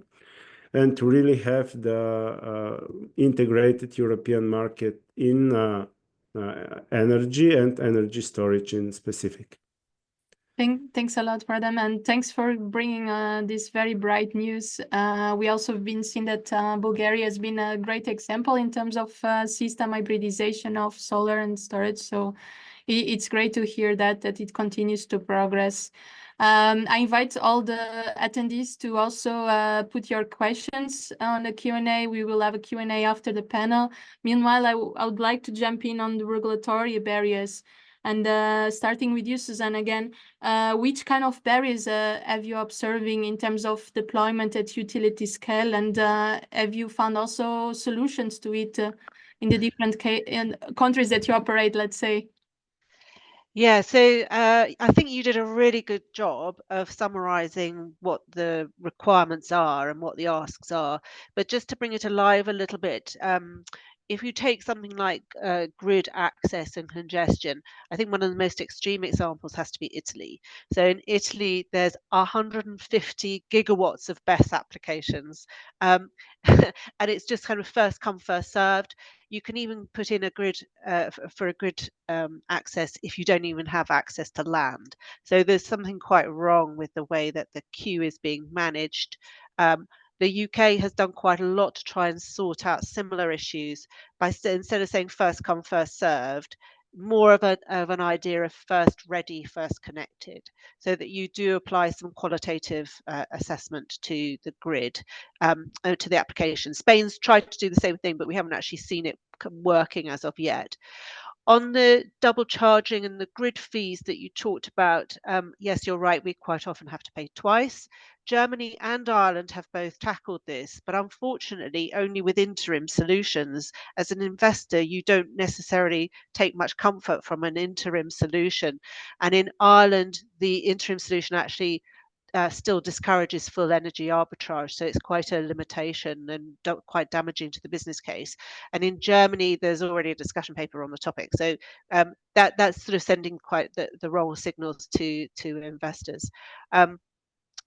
and to really have the integrated European market in energy and energy storage in specific. Thanks a lot, Radim, and thanks for bringing this very bright news. We also have been seeing that Bulgaria has been a great example in terms of system hybridization of solar and storage. So it's great to hear that it continues to progress. I invite all the attendees to also put your questions on the Q&A. We will have a Q&A after the panel. Meanwhile, I would like to jump in on the regulatory barriers. And starting with you, Susanne, again, which kind of barriers have you observing in terms of deployment at utility scale? And have you found also solutions to it in the different countries that you operate, let's say? Yeah, so I think you did a really good job of summarizing what the requirements are and what the asks are. But just to bring it alive a little bit, if you take something like grid access and congestion, I think one of the most extreme examples has to be Italy. So in Italy, there's 150 gigawatts of BESS applications. And it's just kind of first come, first served. You can even put in a grid for a grid access if you don't even have access to land. So there's something quite wrong with the way that the queue is being managed. The UK has done quite a lot to try and sort out similar issues by instead of saying first come, first served, more of an idea of first ready, first connected, so that you do apply some qualitative assessment to the grid, to the application. Spain's tried to do the same thing, but we haven't actually seen it working as of yet. On the double charging and the grid fees that you talked about, yes, you're right, we quite often have to pay twice. Germany and Ireland have both tackled this, but unfortunately only with interim solutions. As an investor, you don't necessarily take much comfort from an interim solution. And in Ireland, the interim solution actually still discourages full energy arbitrage. So it's quite a limitation and quite damaging to the business case. And in Germany, there's already a discussion paper on the topic. So that's sort of sending quite the wrong signals to investors.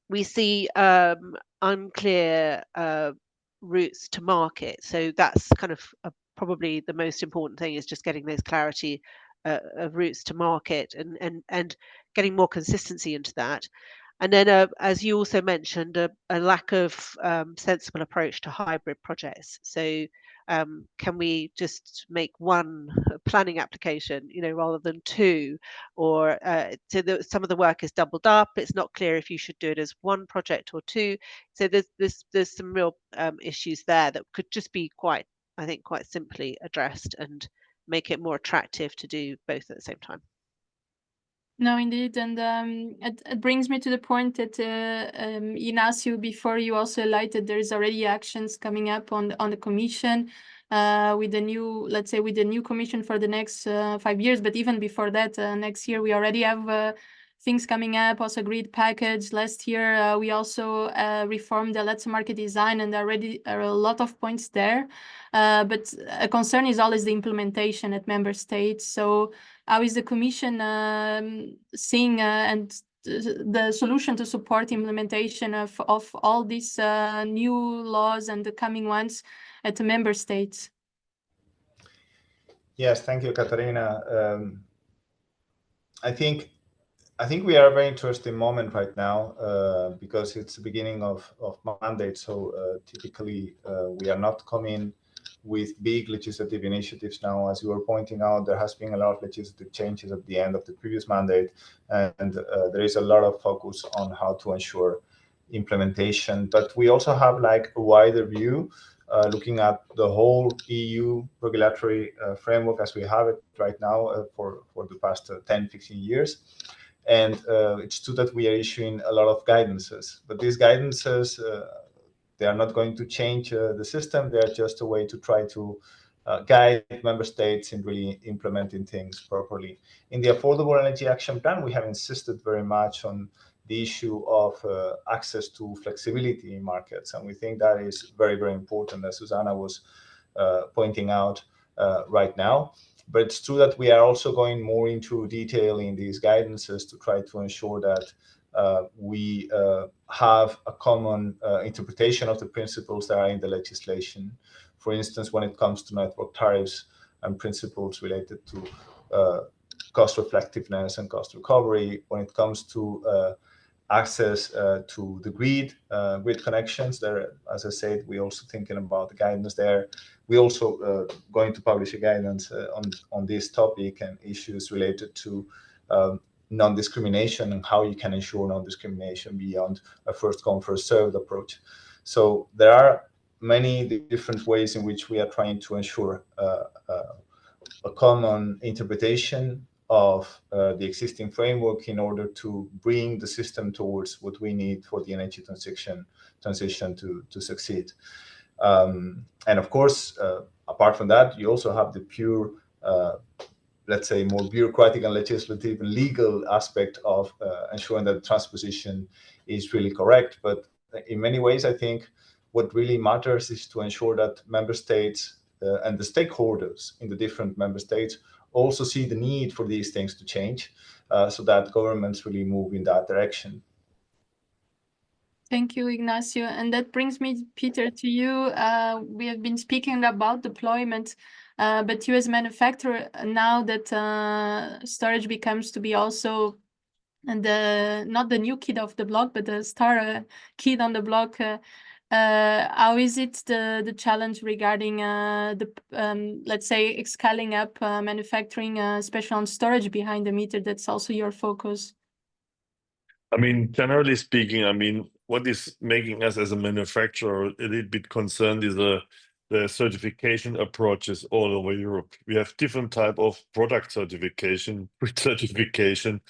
We see unclear routes to market. So that's kind of probably the most important thing, is just getting those clarity of routes to market and getting more consistency into that. And then, as you also mentioned, a lack of sensible approach to hybrid projects. So can we just make one planning application, rather than two? Or some of the work is doubled up. It's not clear if you should do it as one project or two. So there's some real issues there that could just be quite simply addressed and make it more attractive to do both at the same time. No, indeed, and it brings me to the point that Ignacio, before you also highlighted, there is already actions coming up on the commission with the new, let's say, with the new commission for the next 5 years. But even before that, next year we already have things coming up. Also, grid package. Last year we also reformed the Let's Market design, and already are a lot of points there. But a concern is always the implementation at member states. So how is the Commission seeing and the solution to support implementation of all these new laws and the coming ones at the member states? Yes, thank you, Katarina. I think we are a very interesting moment right now because it's the beginning of mandate. So typically we are not coming with big legislative initiatives now. As you were pointing out, there has been a lot of legislative changes at the end of the previous mandate, and there is a lot of focus on how to ensure implementation. But we also have like a wider view, looking at the whole EU regulatory framework as we have it right now for the past 10, 15 years. And it's true that we are issuing a lot of guidances, but these guidances, they are not going to change the system. They are just a way to try to guide member states in really implementing things properly. In the Affordable Energy Action Plan, we have insisted very much on the issue of access to flexibility in markets. And we think that is very, very important, as Susana was pointing out right now. But it's true that we are also going more into detail in these guidances to try to ensure that we have a common interpretation of the principles that are in the legislation. For instance, when it comes to network tariffs and principles related to cost reflectiveness and cost recovery, when it comes to access to the grid connections. There, as I said, we're also thinking about the guidance there. We're also going to publish a guidance on this topic and issues related to non-discrimination and how you can ensure non-discrimination beyond a first-come, first-served approach. So there are many different ways in which we are trying to ensure a common interpretation of the existing framework in order to bring the system towards what we need for the energy transition to succeed. And of course, apart from that, you also have the pure, let's say, more bureaucratic and legislative and legal aspect of ensuring that transposition is really correct. But in many ways, I think what really matters is to ensure that member states and the stakeholders in the different member states also see the need for these things to change so that governments really move in that direction. Thank you, Ignacio. And that brings me, Peter, to you. We have been speaking about deployment, but you as a manufacturer, now that storage becomes to be also not the new kid of the block, but the star kid on the block, how is it the challenge regarding let's say scaling up manufacturing, especially on storage behind the meter? That's also your focus. I mean, generally speaking, I mean, what is making us as a manufacturer a little bit concerned is the certification approaches all over Europe. We have different type of product certification, certification,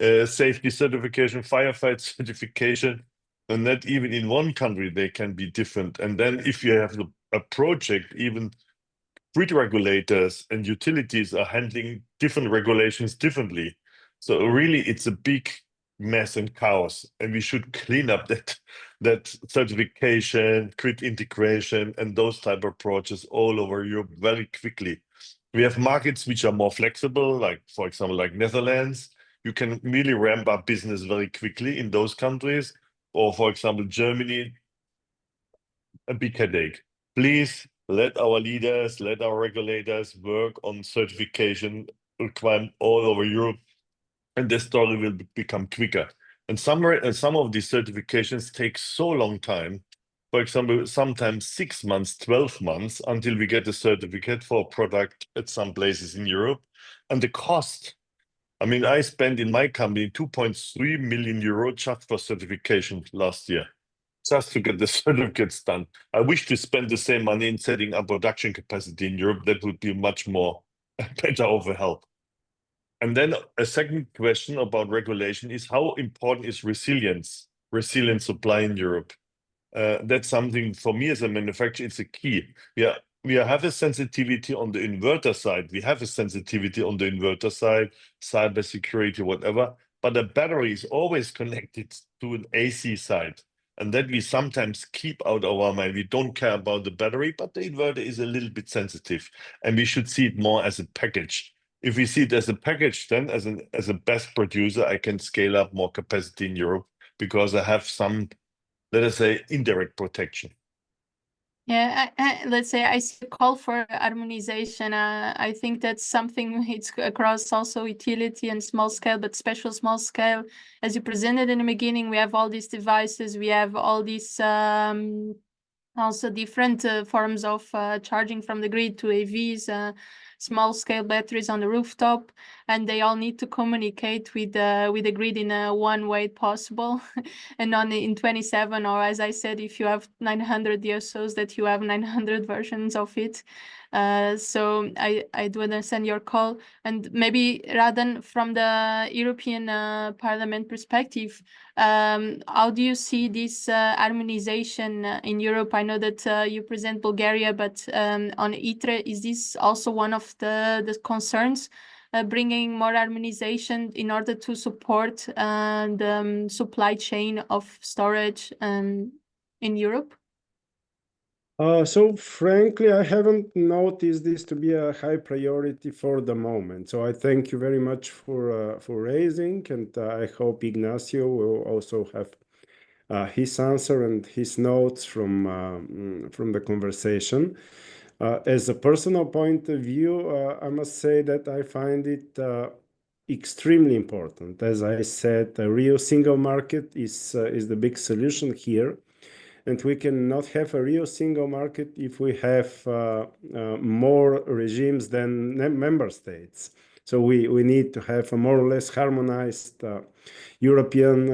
safety certification, firefight certification, and that even in one country they can be different. And then if you have a project, even grid regulators and utilities are handling different regulations differently. So really, it's a big mess and chaos, and we should clean up that certification, grid integration, and those type of approaches all over Europe very quickly. We have markets which are more flexible, like for example, like Netherlands. You can really ramp up business very quickly in those countries. Or for example, Germany, a big headache. Please let our leaders, let our regulators work on certification requirement all over Europe, and the story will become quicker. And some of these certifications take so long time. For example, sometimes 6 months, 12 months until we get a certificate for a product at some places in Europe. And the cost, I mean, I spent in my company 2.3 million euro just for certification last year, just to get the certificates done. I wish to spend the same money in setting up production capacity in Europe. That would be much more better overhelp. And then a second question about regulation is how important is resilient supply in Europe? That's something for me as a manufacturer, it's a key. We have a sensitivity on the inverter side. We have a sensitivity on the inverter side, cybersecurity, whatever. But the battery is always connected to an AC side. And that we sometimes keep out of our mind. We don't care about the battery, but the inverter is a little bit sensitive. And we should see it more as a package. If we see it as a package, then as a best producer, I can scale up more capacity in Europe because I have some, let us say, indirect protection. Yeah, let's say I see a call for harmonization. I think that's something it's across also utility and small scale, but special small scale. As you presented in the beginning, we have all these devices, we have all these also different forms of charging from the grid to AVs, small scale batteries on the rooftop, and they all need to communicate with the grid in a one way possible. And in 27, or as I said, if you have 900 DSOs, that you have 900 versions of it. So I do understand your call. And maybe Radan, from the European Parliament perspective, how do you see this harmonization in Europe? I know that you present Bulgaria, but on ITRE, is this also one of the concerns, bringing more harmonization in order to support the supply chain of storage in Europe? So frankly, I haven't noticed this to be a high priority for the moment. So I thank you very much for raising, and I hope Ignacio will also have his answer and his notes from the conversation. As a personal point of view, I must say that I find it extremely important. As I said, the real single market is the big solution here. And we cannot have a real single market if we have more regimes than member states. So we need to have a more or less harmonized European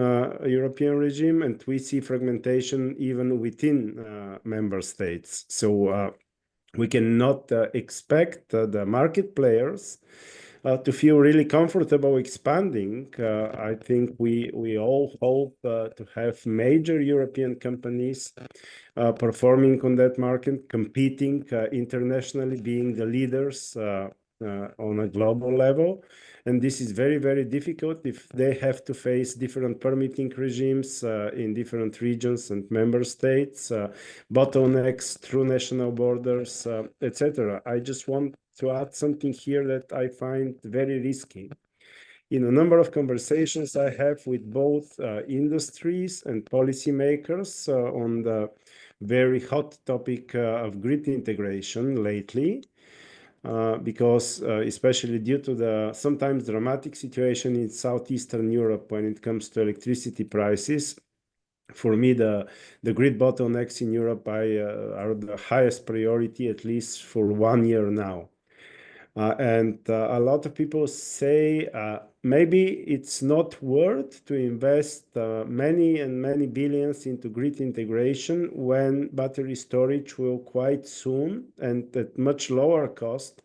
regime, and we see fragmentation even within member states. So we cannot expect the market players to feel really comfortable expanding. I think we all hope to have major European companies performing on that market, competing internationally, being the leaders on a global level. And this is very, very difficult if they have to face different permitting regimes in different regions and member states, bottlenecks through national borders, etc. I just want to add something here that I find very risky. In a number of conversations I have with both industries and policymakers on the very hot topic of grid integration lately, because especially due to the sometimes dramatic situation in Southeastern Europe when it comes to electricity prices, for me, the grid bottlenecks in Europe are the highest priority, at least for 1 year now. And a lot of people say maybe it's not worth to invest many billions into grid integration when battery storage will quite soon and at much lower cost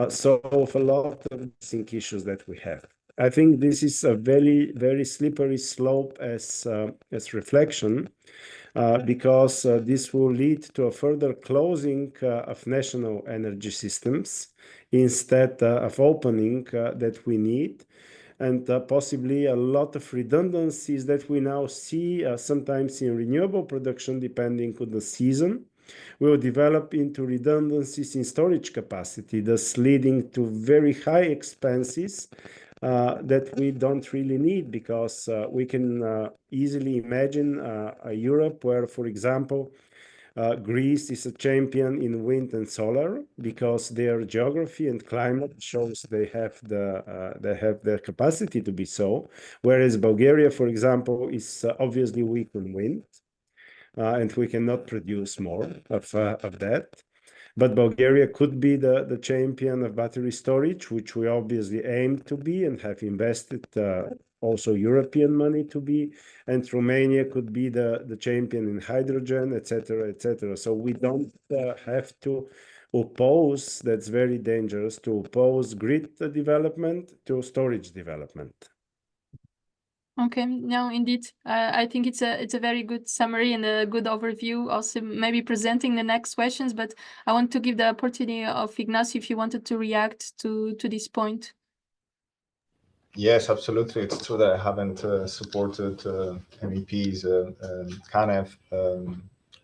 solve a lot of basic issues that we have. I think this is a very, very slippery slope as reflection, because this will lead to a further closing of national energy systems instead of opening that we need, and possibly a lot of redundancies that we now see sometimes in renewable production, depending on the season, will develop into redundancies in storage capacity, thus leading to very high expenses that we don't really need, because we can easily imagine a Europe where, for example, Greece is a champion in wind and solar because their geography and climate shows they have the capacity to be so, whereas Bulgaria, for example, is obviously weak on wind, and we cannot produce more of that. But Bulgaria could be the champion of battery storage, which we obviously aim to be and have invested also European money to be. And Romania could be the champion in hydrogen, etc., etc. So we don't have to oppose, that's very dangerous, to oppose grid development to storage development. Okay, no, indeed. I think it's a very good summary and a good overview. Also, maybe presenting the next questions, but I want to give the opportunity of Ignacio if you wanted to react to this point. Yes, absolutely. It's true that I haven't supported MEP's kind of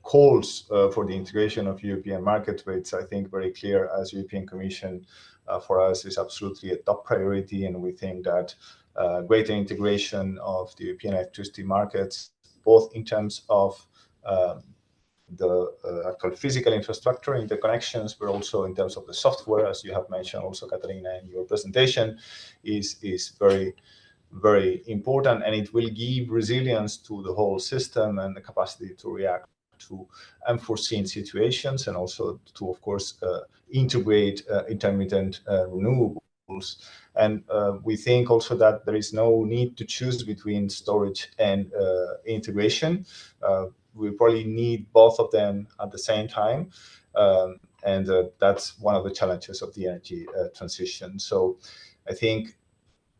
calls for the integration of European market rates. I think very clear as European Commission for us is absolutely a top priority, and we think that greater integration of the European electricity markets, both in terms of the actual physical infrastructure interconnections, but also in terms of the software, as you have mentioned also, Katarina, in your presentation, is very, very important, and it will give resilience to the whole system and the capacity to react to unforeseen situations, and also to, of course, integrate intermittent renewables. And we think also that there is no need to choose between storage and integration. We probably need both of them at the same time. And that's one of the challenges of the energy transition. So I think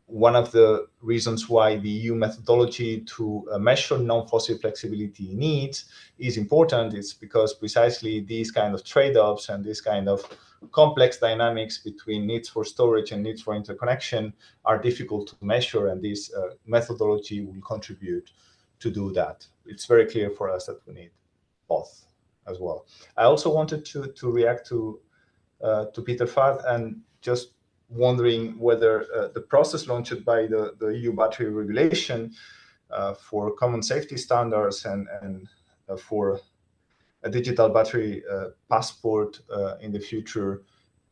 one of the reasons why the EU methodology to measure non-fossil flexibility needs is important is because precisely these kind of trade-offs and this kind of complex dynamics between needs for storage and needs for interconnection are difficult to measure, and this methodology will contribute to do that. It's very clear for us that we need both as well. I also wanted to react to Peter Fahd, and just wondering whether the process launched by the EU battery regulation for common safety standards and for a digital battery passport in the future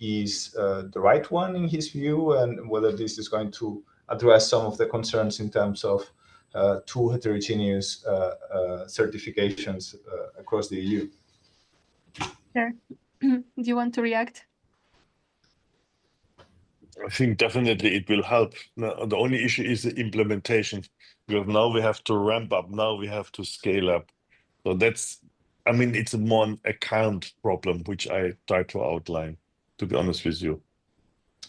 is the right one in his view, and whether this is going to address some of the concerns in terms of too heterogeneous certifications across the EU. Sure. Do you want to react? I think definitely it will help. Now, the only issue is the implementation, because now we have to ramp up, now we have to scale up. So that's, I mean, it's a more account problem, which I try to outline, to be honest with you.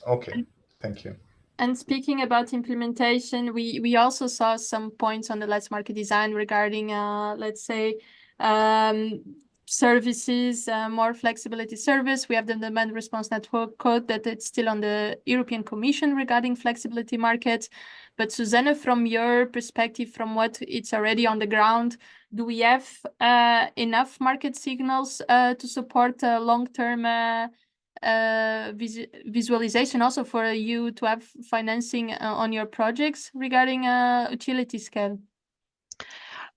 Okay, thank you. And speaking about implementation, we also saw some points on the Let's Market design regarding, let's say, services, more flexibility service. We have the demand response network code that it's still on the European Commission regarding flexibility markets. But Susanne, from your perspective, from what it's already on the ground, do we have enough market signals to support long-term visualization also for you to have financing on your projects regarding utility scale?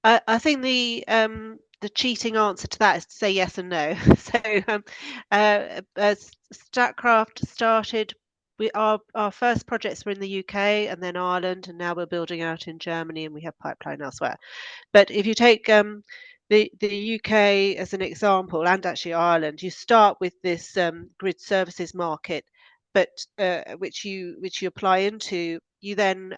I think the cheating answer to that is to say yes and no. So as Statkraft started, our first projects were in the UK and then Ireland, and now we're building out in Germany and we have pipeline elsewhere. But if you take the UK as an example, and actually Ireland, you start with this grid services market, but which you apply into. You then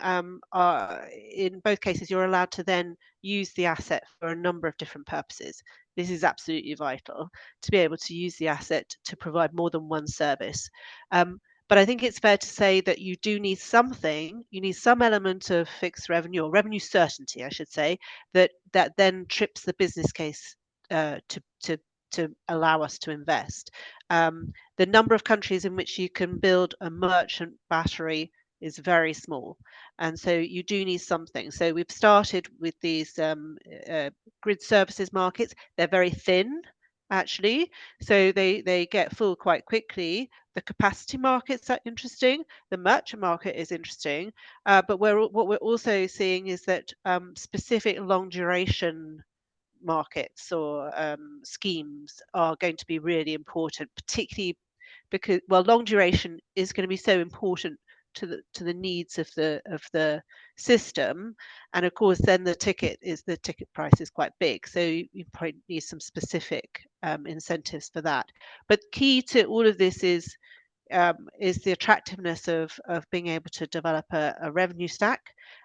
are, in both cases, you're allowed to then use the asset for a number of different purposes. This is absolutely vital to be able to use the asset to provide more than one service. But I think it's fair to say that you do need something, you need some element of fixed revenue, or revenue certainty, I should say, that then trips the business case to allow us to invest. The number of countries in which you can build a merchant battery is very small, and so you do need something. So we've started with these grid services markets. They're very thin, actually, so they get full quite quickly. The capacity markets are interesting, the merchant market is interesting, but what we're also seeing is that specific long duration markets or schemes are going to be really important, particularly because, well, long duration is going to be so important to the needs of the system, and of course then the ticket price is quite big, so you probably need some specific incentives for that. But key to all of this is the attractiveness of being able to develop a revenue stack,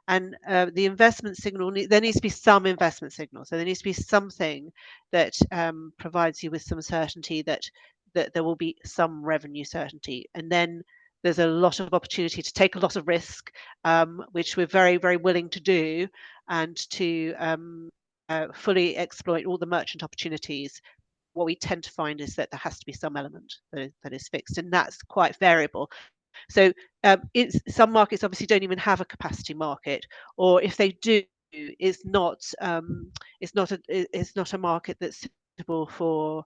and the investment signal. There needs to be some investment signal, so there needs to be something that provides you with some certainty that that there will be some revenue certainty. And then there's a lot of opportunity to take a lot of risk, which we're very, very willing to do, and to fully exploit all the merchant opportunities. What we tend to find is that there has to be some element that is fixed, and that's quite variable. So some markets obviously don't even have a capacity market, or if they do, it's not a market that's suitable for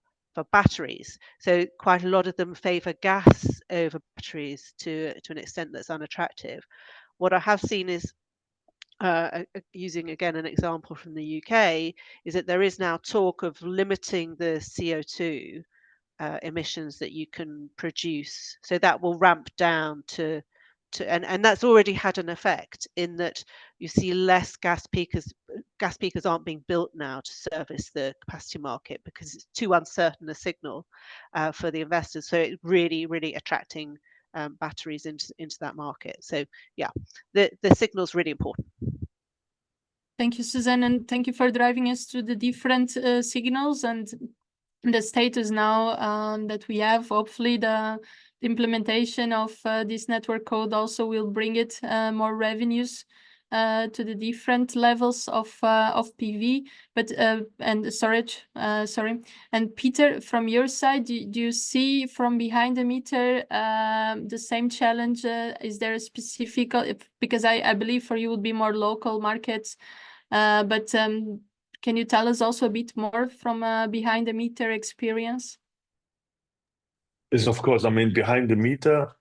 batteries. So quite a lot of them favor gas over batteries to an extent that's unattractive. What I have seen is, using again an example from the UK, is that there is now talk of limiting the CO2 emissions that you can produce. So that will ramp down and that's already had an effect in that you see less gas peakers. Gas peakers aren't being built now to service the capacity market because it's too uncertain a signal for the investors. So it's really, really attracting batteries into that market. So yeah, the signal's really important. Thank you, Suzanne, and thank you for driving us through the different signals and the status now that we have. Hopefully the implementation of this network code also will bring it more revenues to the different levels of PV, but and storage. Sorry. And Peter, from your side, do you see from behind the meter the same challenge? Is there a specific? Because I believe for you would be more local markets, but can you tell us also a bit more from behind the meter experience? Yes, of course. I mean, behind the meter,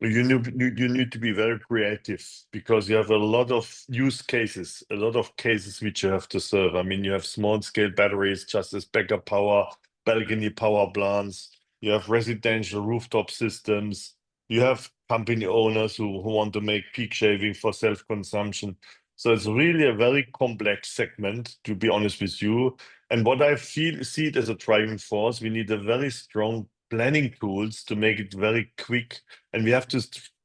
you need to be very creative because you have a lot of use cases, a lot of cases which you have to serve. I mean, you have small scale batteries just as backup power, balcony power plants. You have residential rooftop systems. You have company owners who want to make peak shaving for self-consumption. So it's really a very complex segment, to be honest with you. And what I see it as a driving force, we need a very strong planning tools to make it very quick. And we have to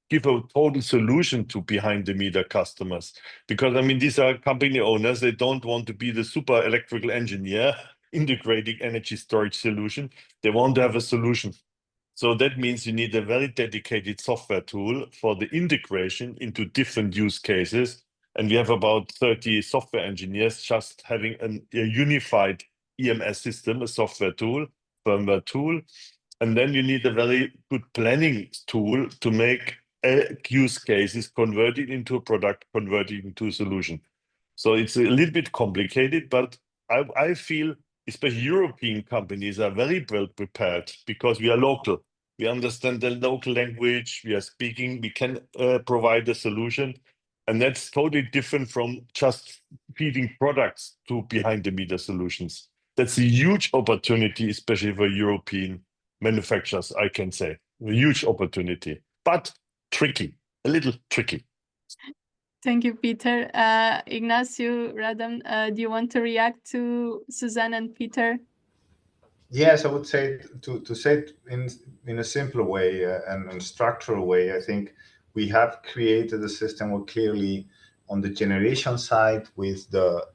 give a total solution to behind the meter customers. Because I mean, these are company owners, they don't want to be the super electrical engineer integrating energy storage solution. They want to have a solution. So that means you need a very dedicated software tool for the integration into different use cases. And we have about 30 software engineers just having a unified EMS system, a software tool, firmware tool. And then you need a very good planning tool to make use cases converted into a product, converted into a solution. So it's a little bit complicated, but I feel especially European companies are very well prepared because we are local. We understand the local language, we are speaking, we can provide a solution. And that's totally different from just feeding products to behind the meter solutions. That's a huge opportunity, especially for European manufacturers, I can say. A huge opportunity, but tricky, a little tricky. Thank you, Peter. Ignacio, Radam, do you want to react to Suzanne and Peter? Yes, I would say to say it in a simpler way and structural way, I think we have created a system where clearly on the generation side with the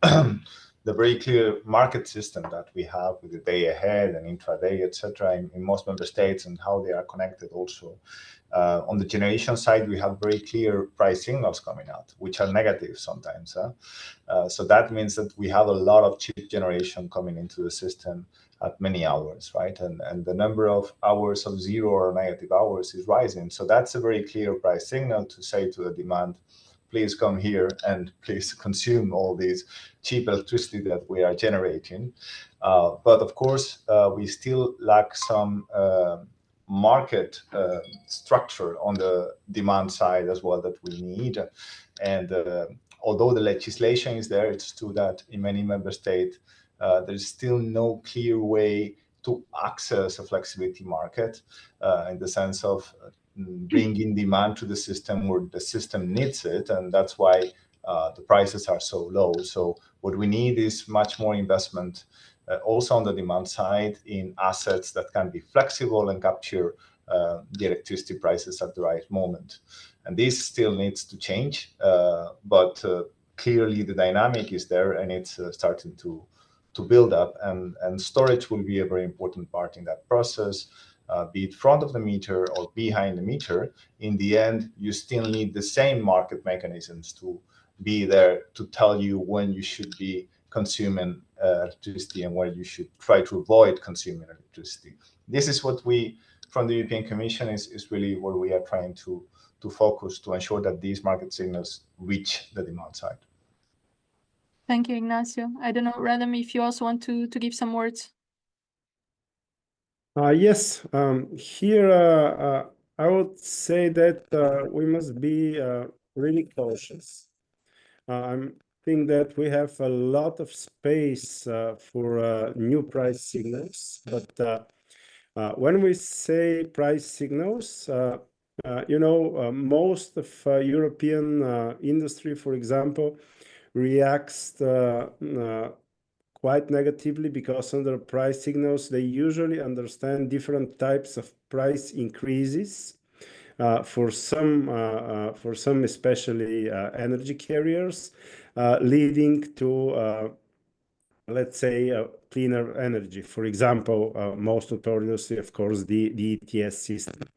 the very clear market system that we have with the day ahead and intraday, etc., in most member states and how they are connected also. On the generation side, we have very clear price signals coming out, which are negative sometimes. So that means that we have a lot of cheap generation coming into the system at many hours, right? And the number of hours of zero or negative hours is rising. So that's a very clear price signal to say to the demand, please come here and please consume all these cheap electricity that we are generating. But of course, we still lack some market structure on the demand side as well that we need. And although the legislation is there, it's true that in many member states, there's still no clear way to access a flexibility market in the sense of bringing demand to the system where the system needs it. And that's why the prices are so low. So what we need is much more investment also on the demand side in assets that can be flexible and capture the electricity prices at the right moment. And this still needs to change, but clearly the dynamic is there and it's starting to build up, and storage will be a very important part in that process. be it front of the meter or behind the meter, in the end, you still need the same market mechanisms to be there to tell you when you should be consuming electricity and where you should try to avoid consuming electricity. This is what we, from the European Commission, is really where we are trying to focus to ensure that these market signals reach the demand side. Thank you, Ignacio. I don't know, Radam, if you also want to give some words. Yes, here I would say that we must be really cautious. I think that we have a lot of space for new price signals, but when we say price signals, most of European industry, for example, reacts quite negatively because under price signals, they usually understand different types of price increases for some especially energy carriers, leading to let's say cleaner energy. For example, most notoriously, of course, the ETS system.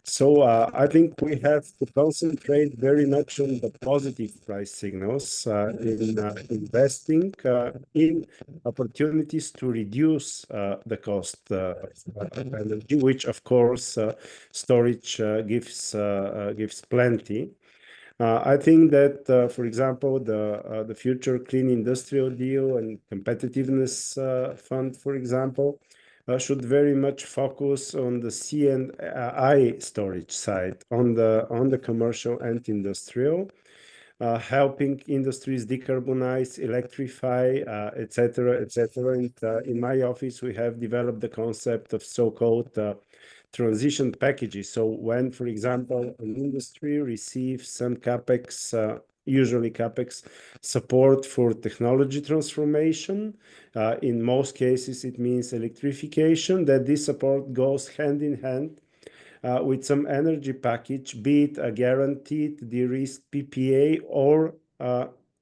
So I think we have to concentrate very much on the positive price signals in investing in opportunities to reduce the cost of energy, which of course storage gives plenty. I think that, for example, the future Clean Industrial Deal and Competitiveness Fund, for example, should very much focus on the C&I storage side, on the commercial and industrial, helping industries decarbonize, electrify, etc., etc. And in my office, we have developed the concept of so-called transition packages. So when, for example, an industry receives some CapEx, usually CapEx support for technology transformation, in most cases it means electrification, that this support goes hand in hand with some energy package, be it a guaranteed de-risk PPA or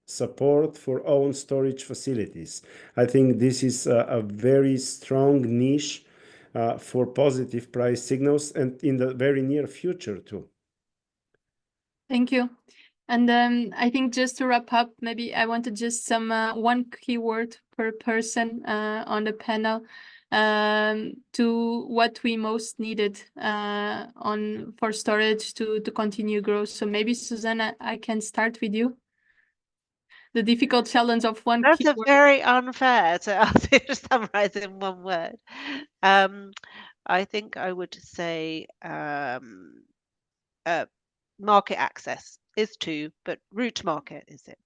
support for own storage facilities. I think this is a very strong niche for positive price signals, and in the very near future too. Thank you. And I think just to wrap up, maybe I wanted just some one keyword per person on the panel to what we most needed for storage to continue growth. So maybe Susanna, I can start with you. The difficult challenge of one That's keyword. very unfair to ask you to summarize in one word. I think I would say market access is two, but route to market is it.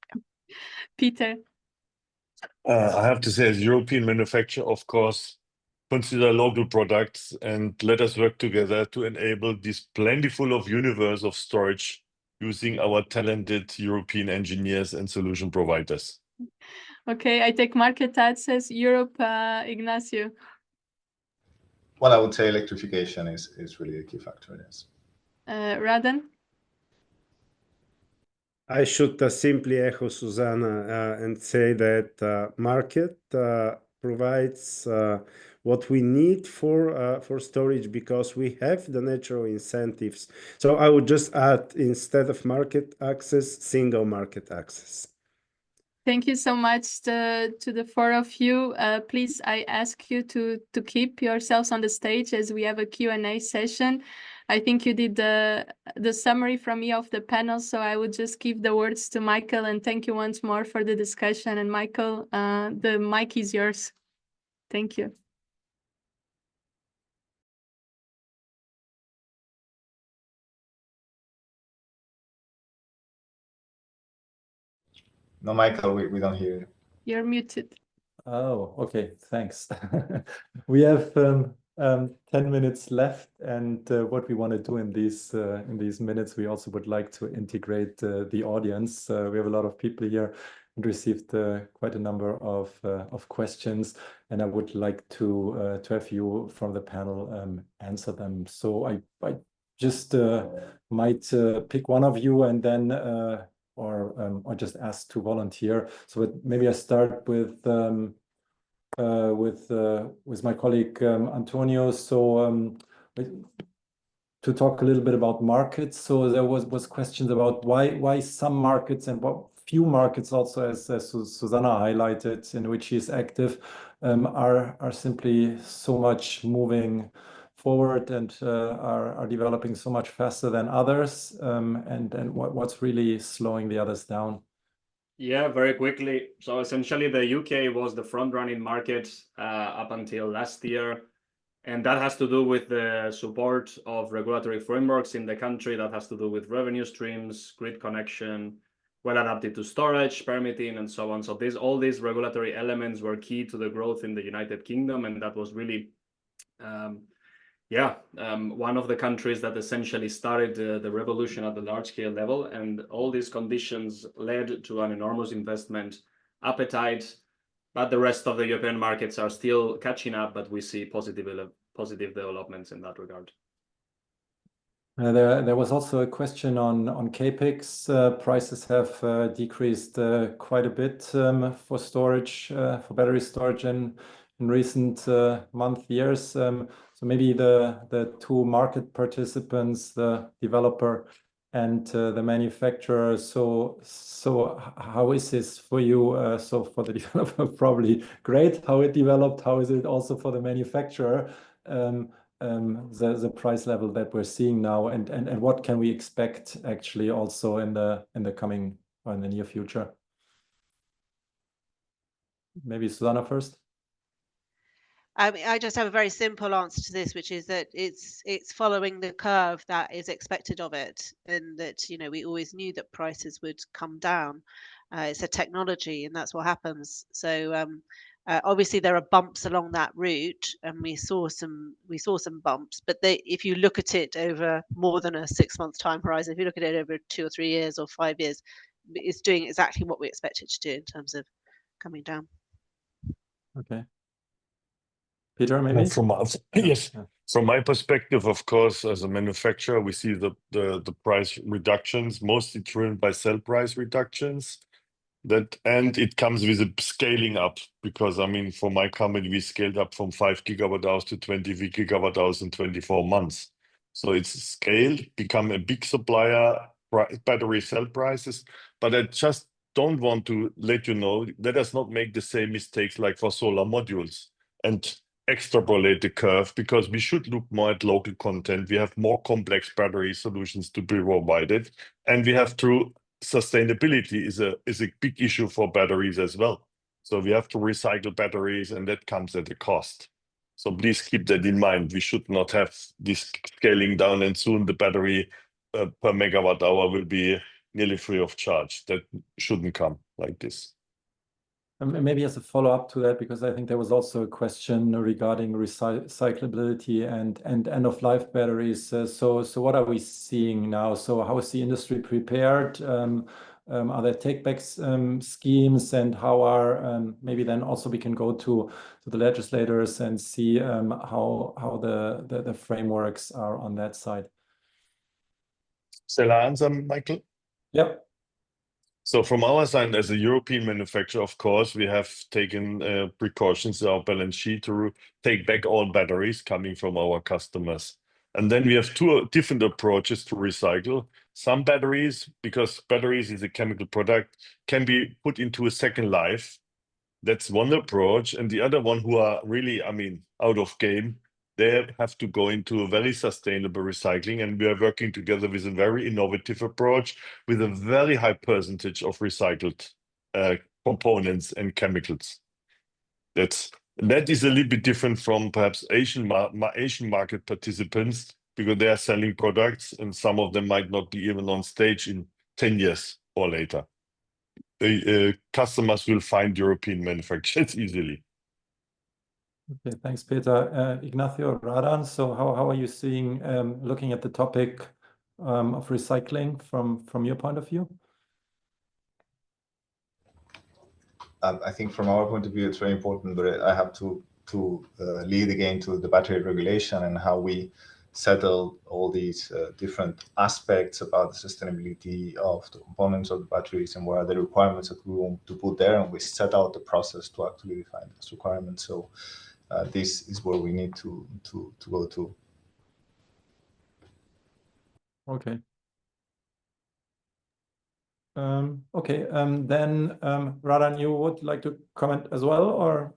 Peter. I have to say, as European manufacturer, of course, consider local products and let us work together to enable this plentiful of universe of storage using our talented European engineers and solution providers. Okay, I take market access. Europe, Ignacio. Well, I would say electrification is really a key factor, yes. Radan? I should simply echo Susanna and say that market provides what we need for storage because we have the natural incentives. So I would just add, instead of market access, single market access. Thank you so much to the four of you. Please, I ask you to keep yourselves on the stage as we have a Q&A session. I think you did the summary from me of the panel, so I would just give the words to Michael and thank you once more for the discussion. And Michael, the mic is yours. Thank you. No, Michael, we don't hear you. You're muted. Oh, okay, thanks. We have 10 minutes left, and what we want to do in these minutes, we also would like to integrate the audience. We have a lot of people here and received quite a number of questions, and I would like to have you from the panel answer them. So I just might pick one of you and then or just ask to volunteer. So maybe I start with my colleague Antonio. So to talk a little bit about markets. So there was questions about why some markets and what few markets also, as Susanna highlighted, in which she is active, are simply so much moving forward and are developing so much faster than others, and what's really slowing the others down. Yeah, very quickly. So essentially, the UK was the front-running market up until last year. And that has to do with the support of regulatory frameworks in the country. That has to do with revenue streams, grid connection, well adapted to storage, permitting, and so on. So all these regulatory elements were key to the growth in the United Kingdom. And that was really, one of the countries that essentially started the revolution at the large-scale level. And all these conditions led to an enormous investment appetite. But the rest of the European markets are still catching up, but we see positive developments in that regard. There was also a question on CAPEX. Prices have decreased quite a bit for storage, for battery storage in recent years. So maybe the two market participants, the developer and the manufacturer. So how is this for you? So for the developer, probably great how it developed. How is it also for the manufacturer? The price level that we're seeing now, and what can we expect actually also in the coming or in the near future? Maybe Susanna first. I just have a very simple answer to this, which is that it's following the curve that is expected of it, and that we always knew that prices would come down. It's a technology, and that's what happens. So obviously there are bumps along that route, and we saw some bumps. But if you look at it over more than a 6-month time horizon, if you look at it over 2 or 3 years or 5 years, it's doing exactly what we expect it to do in terms of coming down. Okay. Peter, maybe? Yes. From my perspective, of course, as a manufacturer, we see the price reductions, mostly driven by cell price reductions. And it comes with a scaling up, because for my company, we scaled up from 5 GWh to 20 GWh in 24 months. So it's scaled, become a big supplier, battery cell prices. But I just don't want to let let us not make the same mistakes like for solar modules and extrapolate the curve, because we should look more at local content. We have more complex battery solutions to be provided, and we have to sustainability is a big issue for batteries as well. So we have to recycle batteries, and that comes at a cost. So please keep that in mind. We should not have this scaling down, and soon the battery per megawatt hour will be nearly free of charge. That shouldn't come like this. Maybe as a follow-up to that, because I think there was also a question regarding recyclability and end-of-life batteries. So what are we seeing now? So how is the industry prepared? Are there take-back schemes, and how are maybe then also we can go to the legislators and see how the frameworks are on that side. Shall I answer, Michael? Yeah. So from our side, as a European manufacturer, of course, we have taken precautions in our balance sheet to take back all batteries coming from our customers. And then we have two different approaches to recycle. Some batteries, because batteries is a chemical product, can be put into a second life. That's one approach. And the other one, who are really, out of game, they have to go into a very sustainable recycling. And we are working together with a very innovative approach with a very high percentage of recycled components and chemicals. That is a little bit different from perhaps Asian market participants, because they are selling products, and some of them might not be even on stage in 10 years or later. Customers will find European manufacturers easily. Okay, thanks, Peter. Ignacio, Radan, so how are you seeing, looking at the topic of recycling from your point of view? I think from our point of view, it's very important, but I have to lead again to the battery regulation and how we settle all these different aspects about the sustainability of the components of the batteries and what are the requirements that we want to put there, and we set out the process to actually define those requirements. So this is where we need to go to. Okay. Okay. Then Radan, you would like to comment as well, or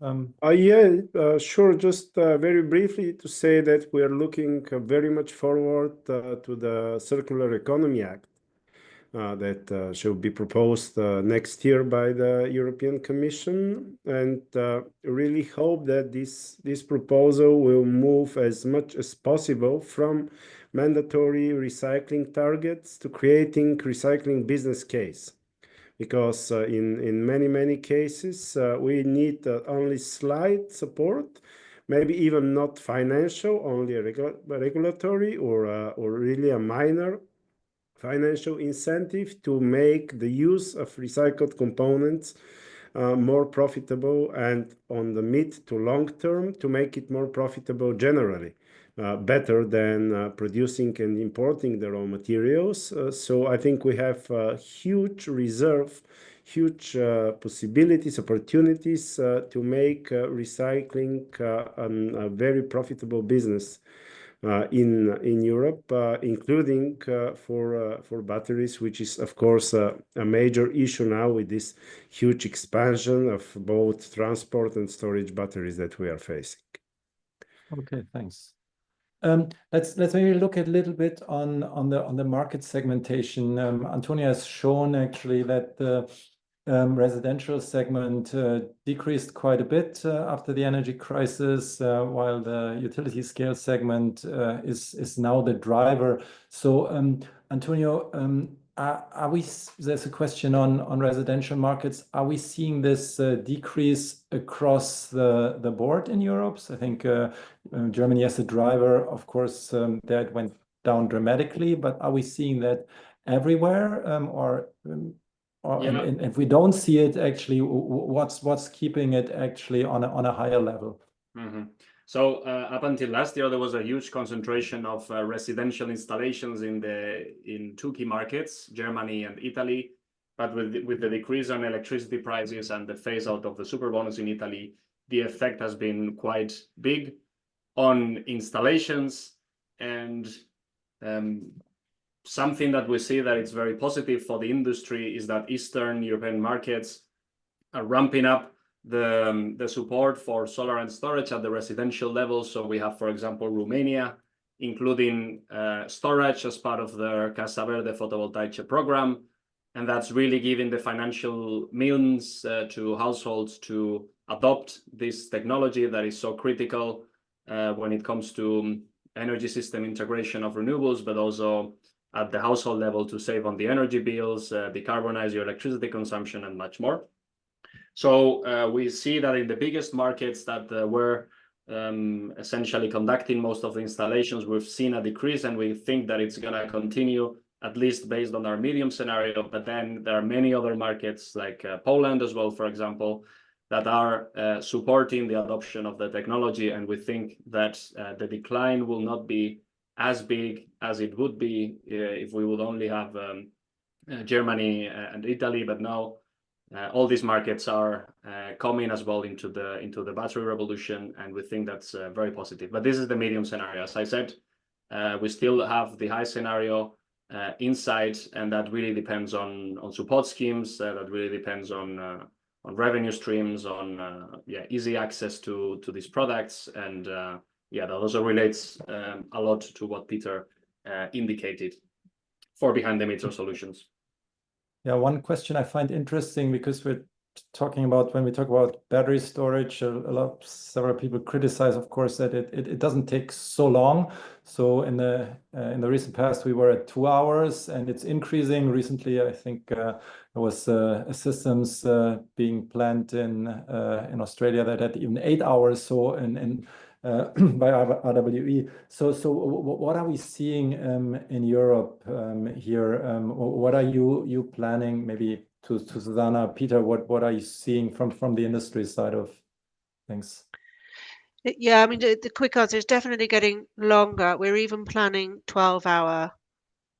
Yeah, sure. Just very briefly to say that we are looking very much forward to the Circular Economy Act that should be proposed next year by the European Commission, and really hope that this proposal will move as much as possible from mandatory recycling targets to creating recycling business case. Because in many cases we need only slight support, maybe even not financial, only a regulatory or really a minor financial incentive to make the use of recycled components more profitable, and on the mid to long term to make it more profitable generally. Better than producing and importing the raw materials. So I think we have a huge reserve, huge possibilities, opportunities to make recycling a very profitable business in Europe, including for batteries, which is of course a major issue now with this huge expansion of both transport and storage batteries that we are facing. okay, thanks. Let's maybe look a little bit on the market segmentation. Antonio has shown actually that the residential segment decreased quite a bit after the energy crisis, while the utility scale segment is now the driver. So Antonio, there's a question on residential markets. Are we seeing this decrease across the board in Europe? So I think Germany as a driver, of course, that went down dramatically, but are we seeing that everywhere? Yeah. And if we don't see it, actually, what's keeping it actually on a higher level? So up until last year, there was a huge concentration of residential installations in two key markets, Germany and Italy. But with the decrease on electricity prices and the phase out of the Superbonus in Italy, the effect has been quite big on installations. And something that we see that it's very positive for the industry is that Eastern European markets are ramping up the support for solar and storage at the residential level. So we have, for example, Romania, including storage as part of their Casa Verde Photovoltaice program. And that's really giving the financial means to households to adopt this technology that is so critical when it comes to energy system integration of renewables, but also at the household level to save on the energy bills, decarbonize your electricity consumption, and much more. So we see that in the biggest markets that were essentially conducting most of the installations, we've seen a decrease, and we think that it's going to continue, at least based on our medium scenario. But then there are many other markets like Poland as well, for example, that are supporting the adoption of the technology. And we think that the decline will not be as big as it would be if we would only have Germany and Italy. But now all these markets are coming as well into the battery revolution, and we think that's very positive. But this is the medium scenario. As I said, we still have the high scenario inside, and that really depends on support schemes. That really depends on revenue streams, on easy access to these products, and that also relates a lot to what Peter indicated for behind the meter solutions. Yeah, one question I find interesting, because we're talking about, when we talk about battery storage, several people criticize, of course, that it doesn't take so long. So in the recent past, we were at 2 hours, and it's increasing. Recently, I think there was systems being planned in Australia that had even 8 hours. So by RWE. So what are we seeing in Europe here? What are you planning, maybe to Susanna, Peter, what are you seeing from the industry side of things? Yeah, I mean, the quick answer is definitely getting longer. We're even planning 12-hour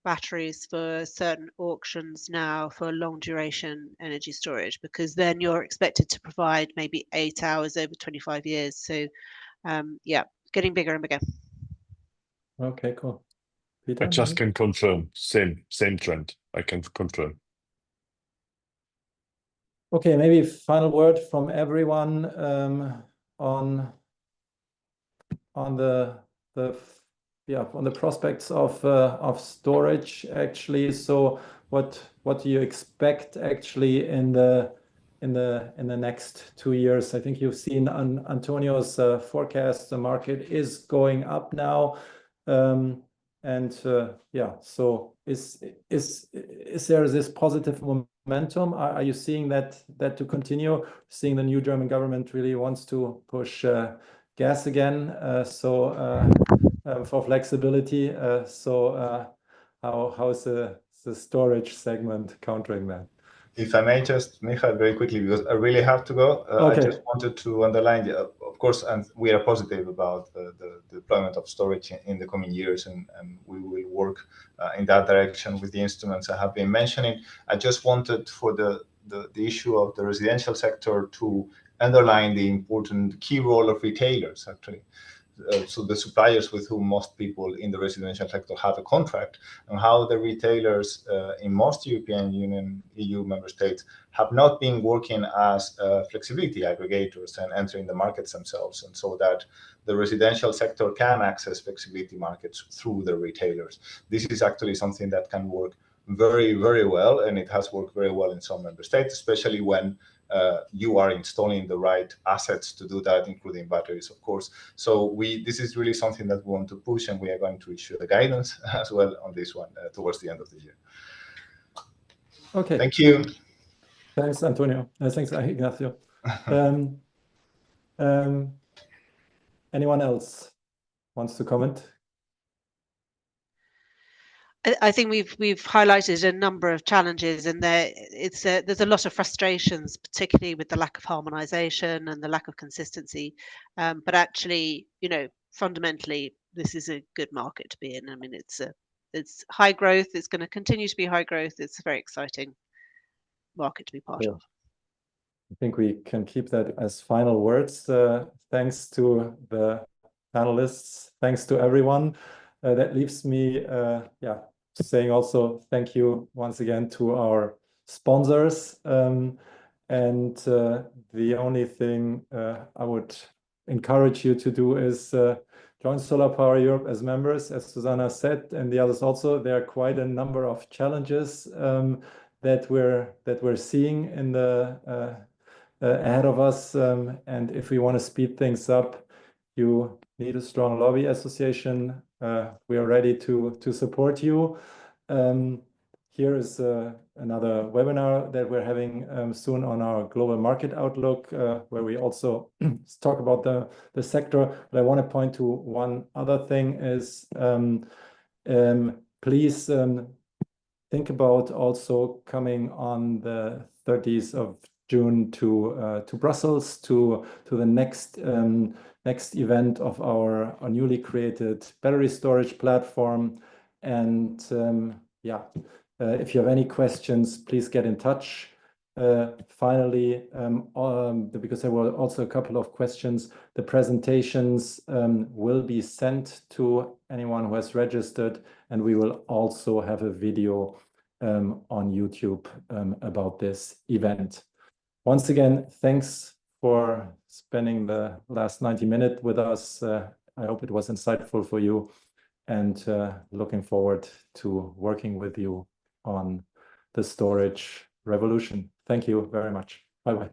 batteries for certain auctions now for long duration energy storage, because then you're expected to provide maybe 8 hours over 25 years. So getting bigger and bigger. Okay, cool. Peter? I just can confirm, same trend. I can confirm. Okay, maybe final word from everyone on the prospects of storage actually. So what do you expect actually in the next 2 years? I think you've seen on Antonio's forecast, the market is going up now. So is there this positive momentum? Are you seeing that to continue? Seeing the new German government really wants to push gas again, for flexibility. How is the storage segment countering that? If I may just, Michael, very quickly, because I really have to go. Okay. I just wanted to underline, of course, and we are positive about the deployment of storage in the coming years, and we will work in that direction with the instruments I have been mentioning. I just wanted for the issue of the residential sector to underline the important key role of retailers, actually. So the suppliers with whom most people in the residential sector have a contract, and how the retailers in most European Union, EU member states have not been working as flexibility aggregators and entering the markets themselves, and so that the residential sector can access flexibility markets through the retailers. This is actually something that can work very, very well, and it has worked very well in some member states, especially when you are installing the right assets to do that, including batteries, of course. So this is really something that we want to push, and we are going to issue the guidance as well on this one towards the end of the year. Okay. Thank you. Thanks, Antonio. Thanks, Ignacio. Anyone else wants to comment? I think we've highlighted a number of challenges, and there's a lot of frustrations, particularly with the lack of harmonization and the lack of consistency. But actually, fundamentally, this is a good market to be in. I mean, it's high growth. It's going to continue to be high growth. It's a very exciting market to be part of. I think we can keep that as final words. Thanks to the panelists. Thanks to everyone. That leaves me, saying also thank you once again to our sponsors. And the only thing I would encourage you to do is join Solar Power Europe as members, as Susanna said, and the others also. There are quite a number of challenges that we're seeing in the ahead of us, and if we want to speed things up, you need a strong lobby association. We are ready to support you. Here is another webinar that we're having soon on our global market outlook, where we also talk about the sector. But I want to point to one other thing is please think about also coming on the 30th of June to Brussels to the next event of our newly created battery storage platform. And if you have any questions, please get in touch. Finally, because there were also a couple of questions, the presentations will be sent to anyone who has registered, and we will also have a video on YouTube about this event. Once again, thanks for spending the last 90 minutes with us. I hope it was insightful for you, and looking forward to working with you on the storage revolution. Thank you very much. Bye-bye.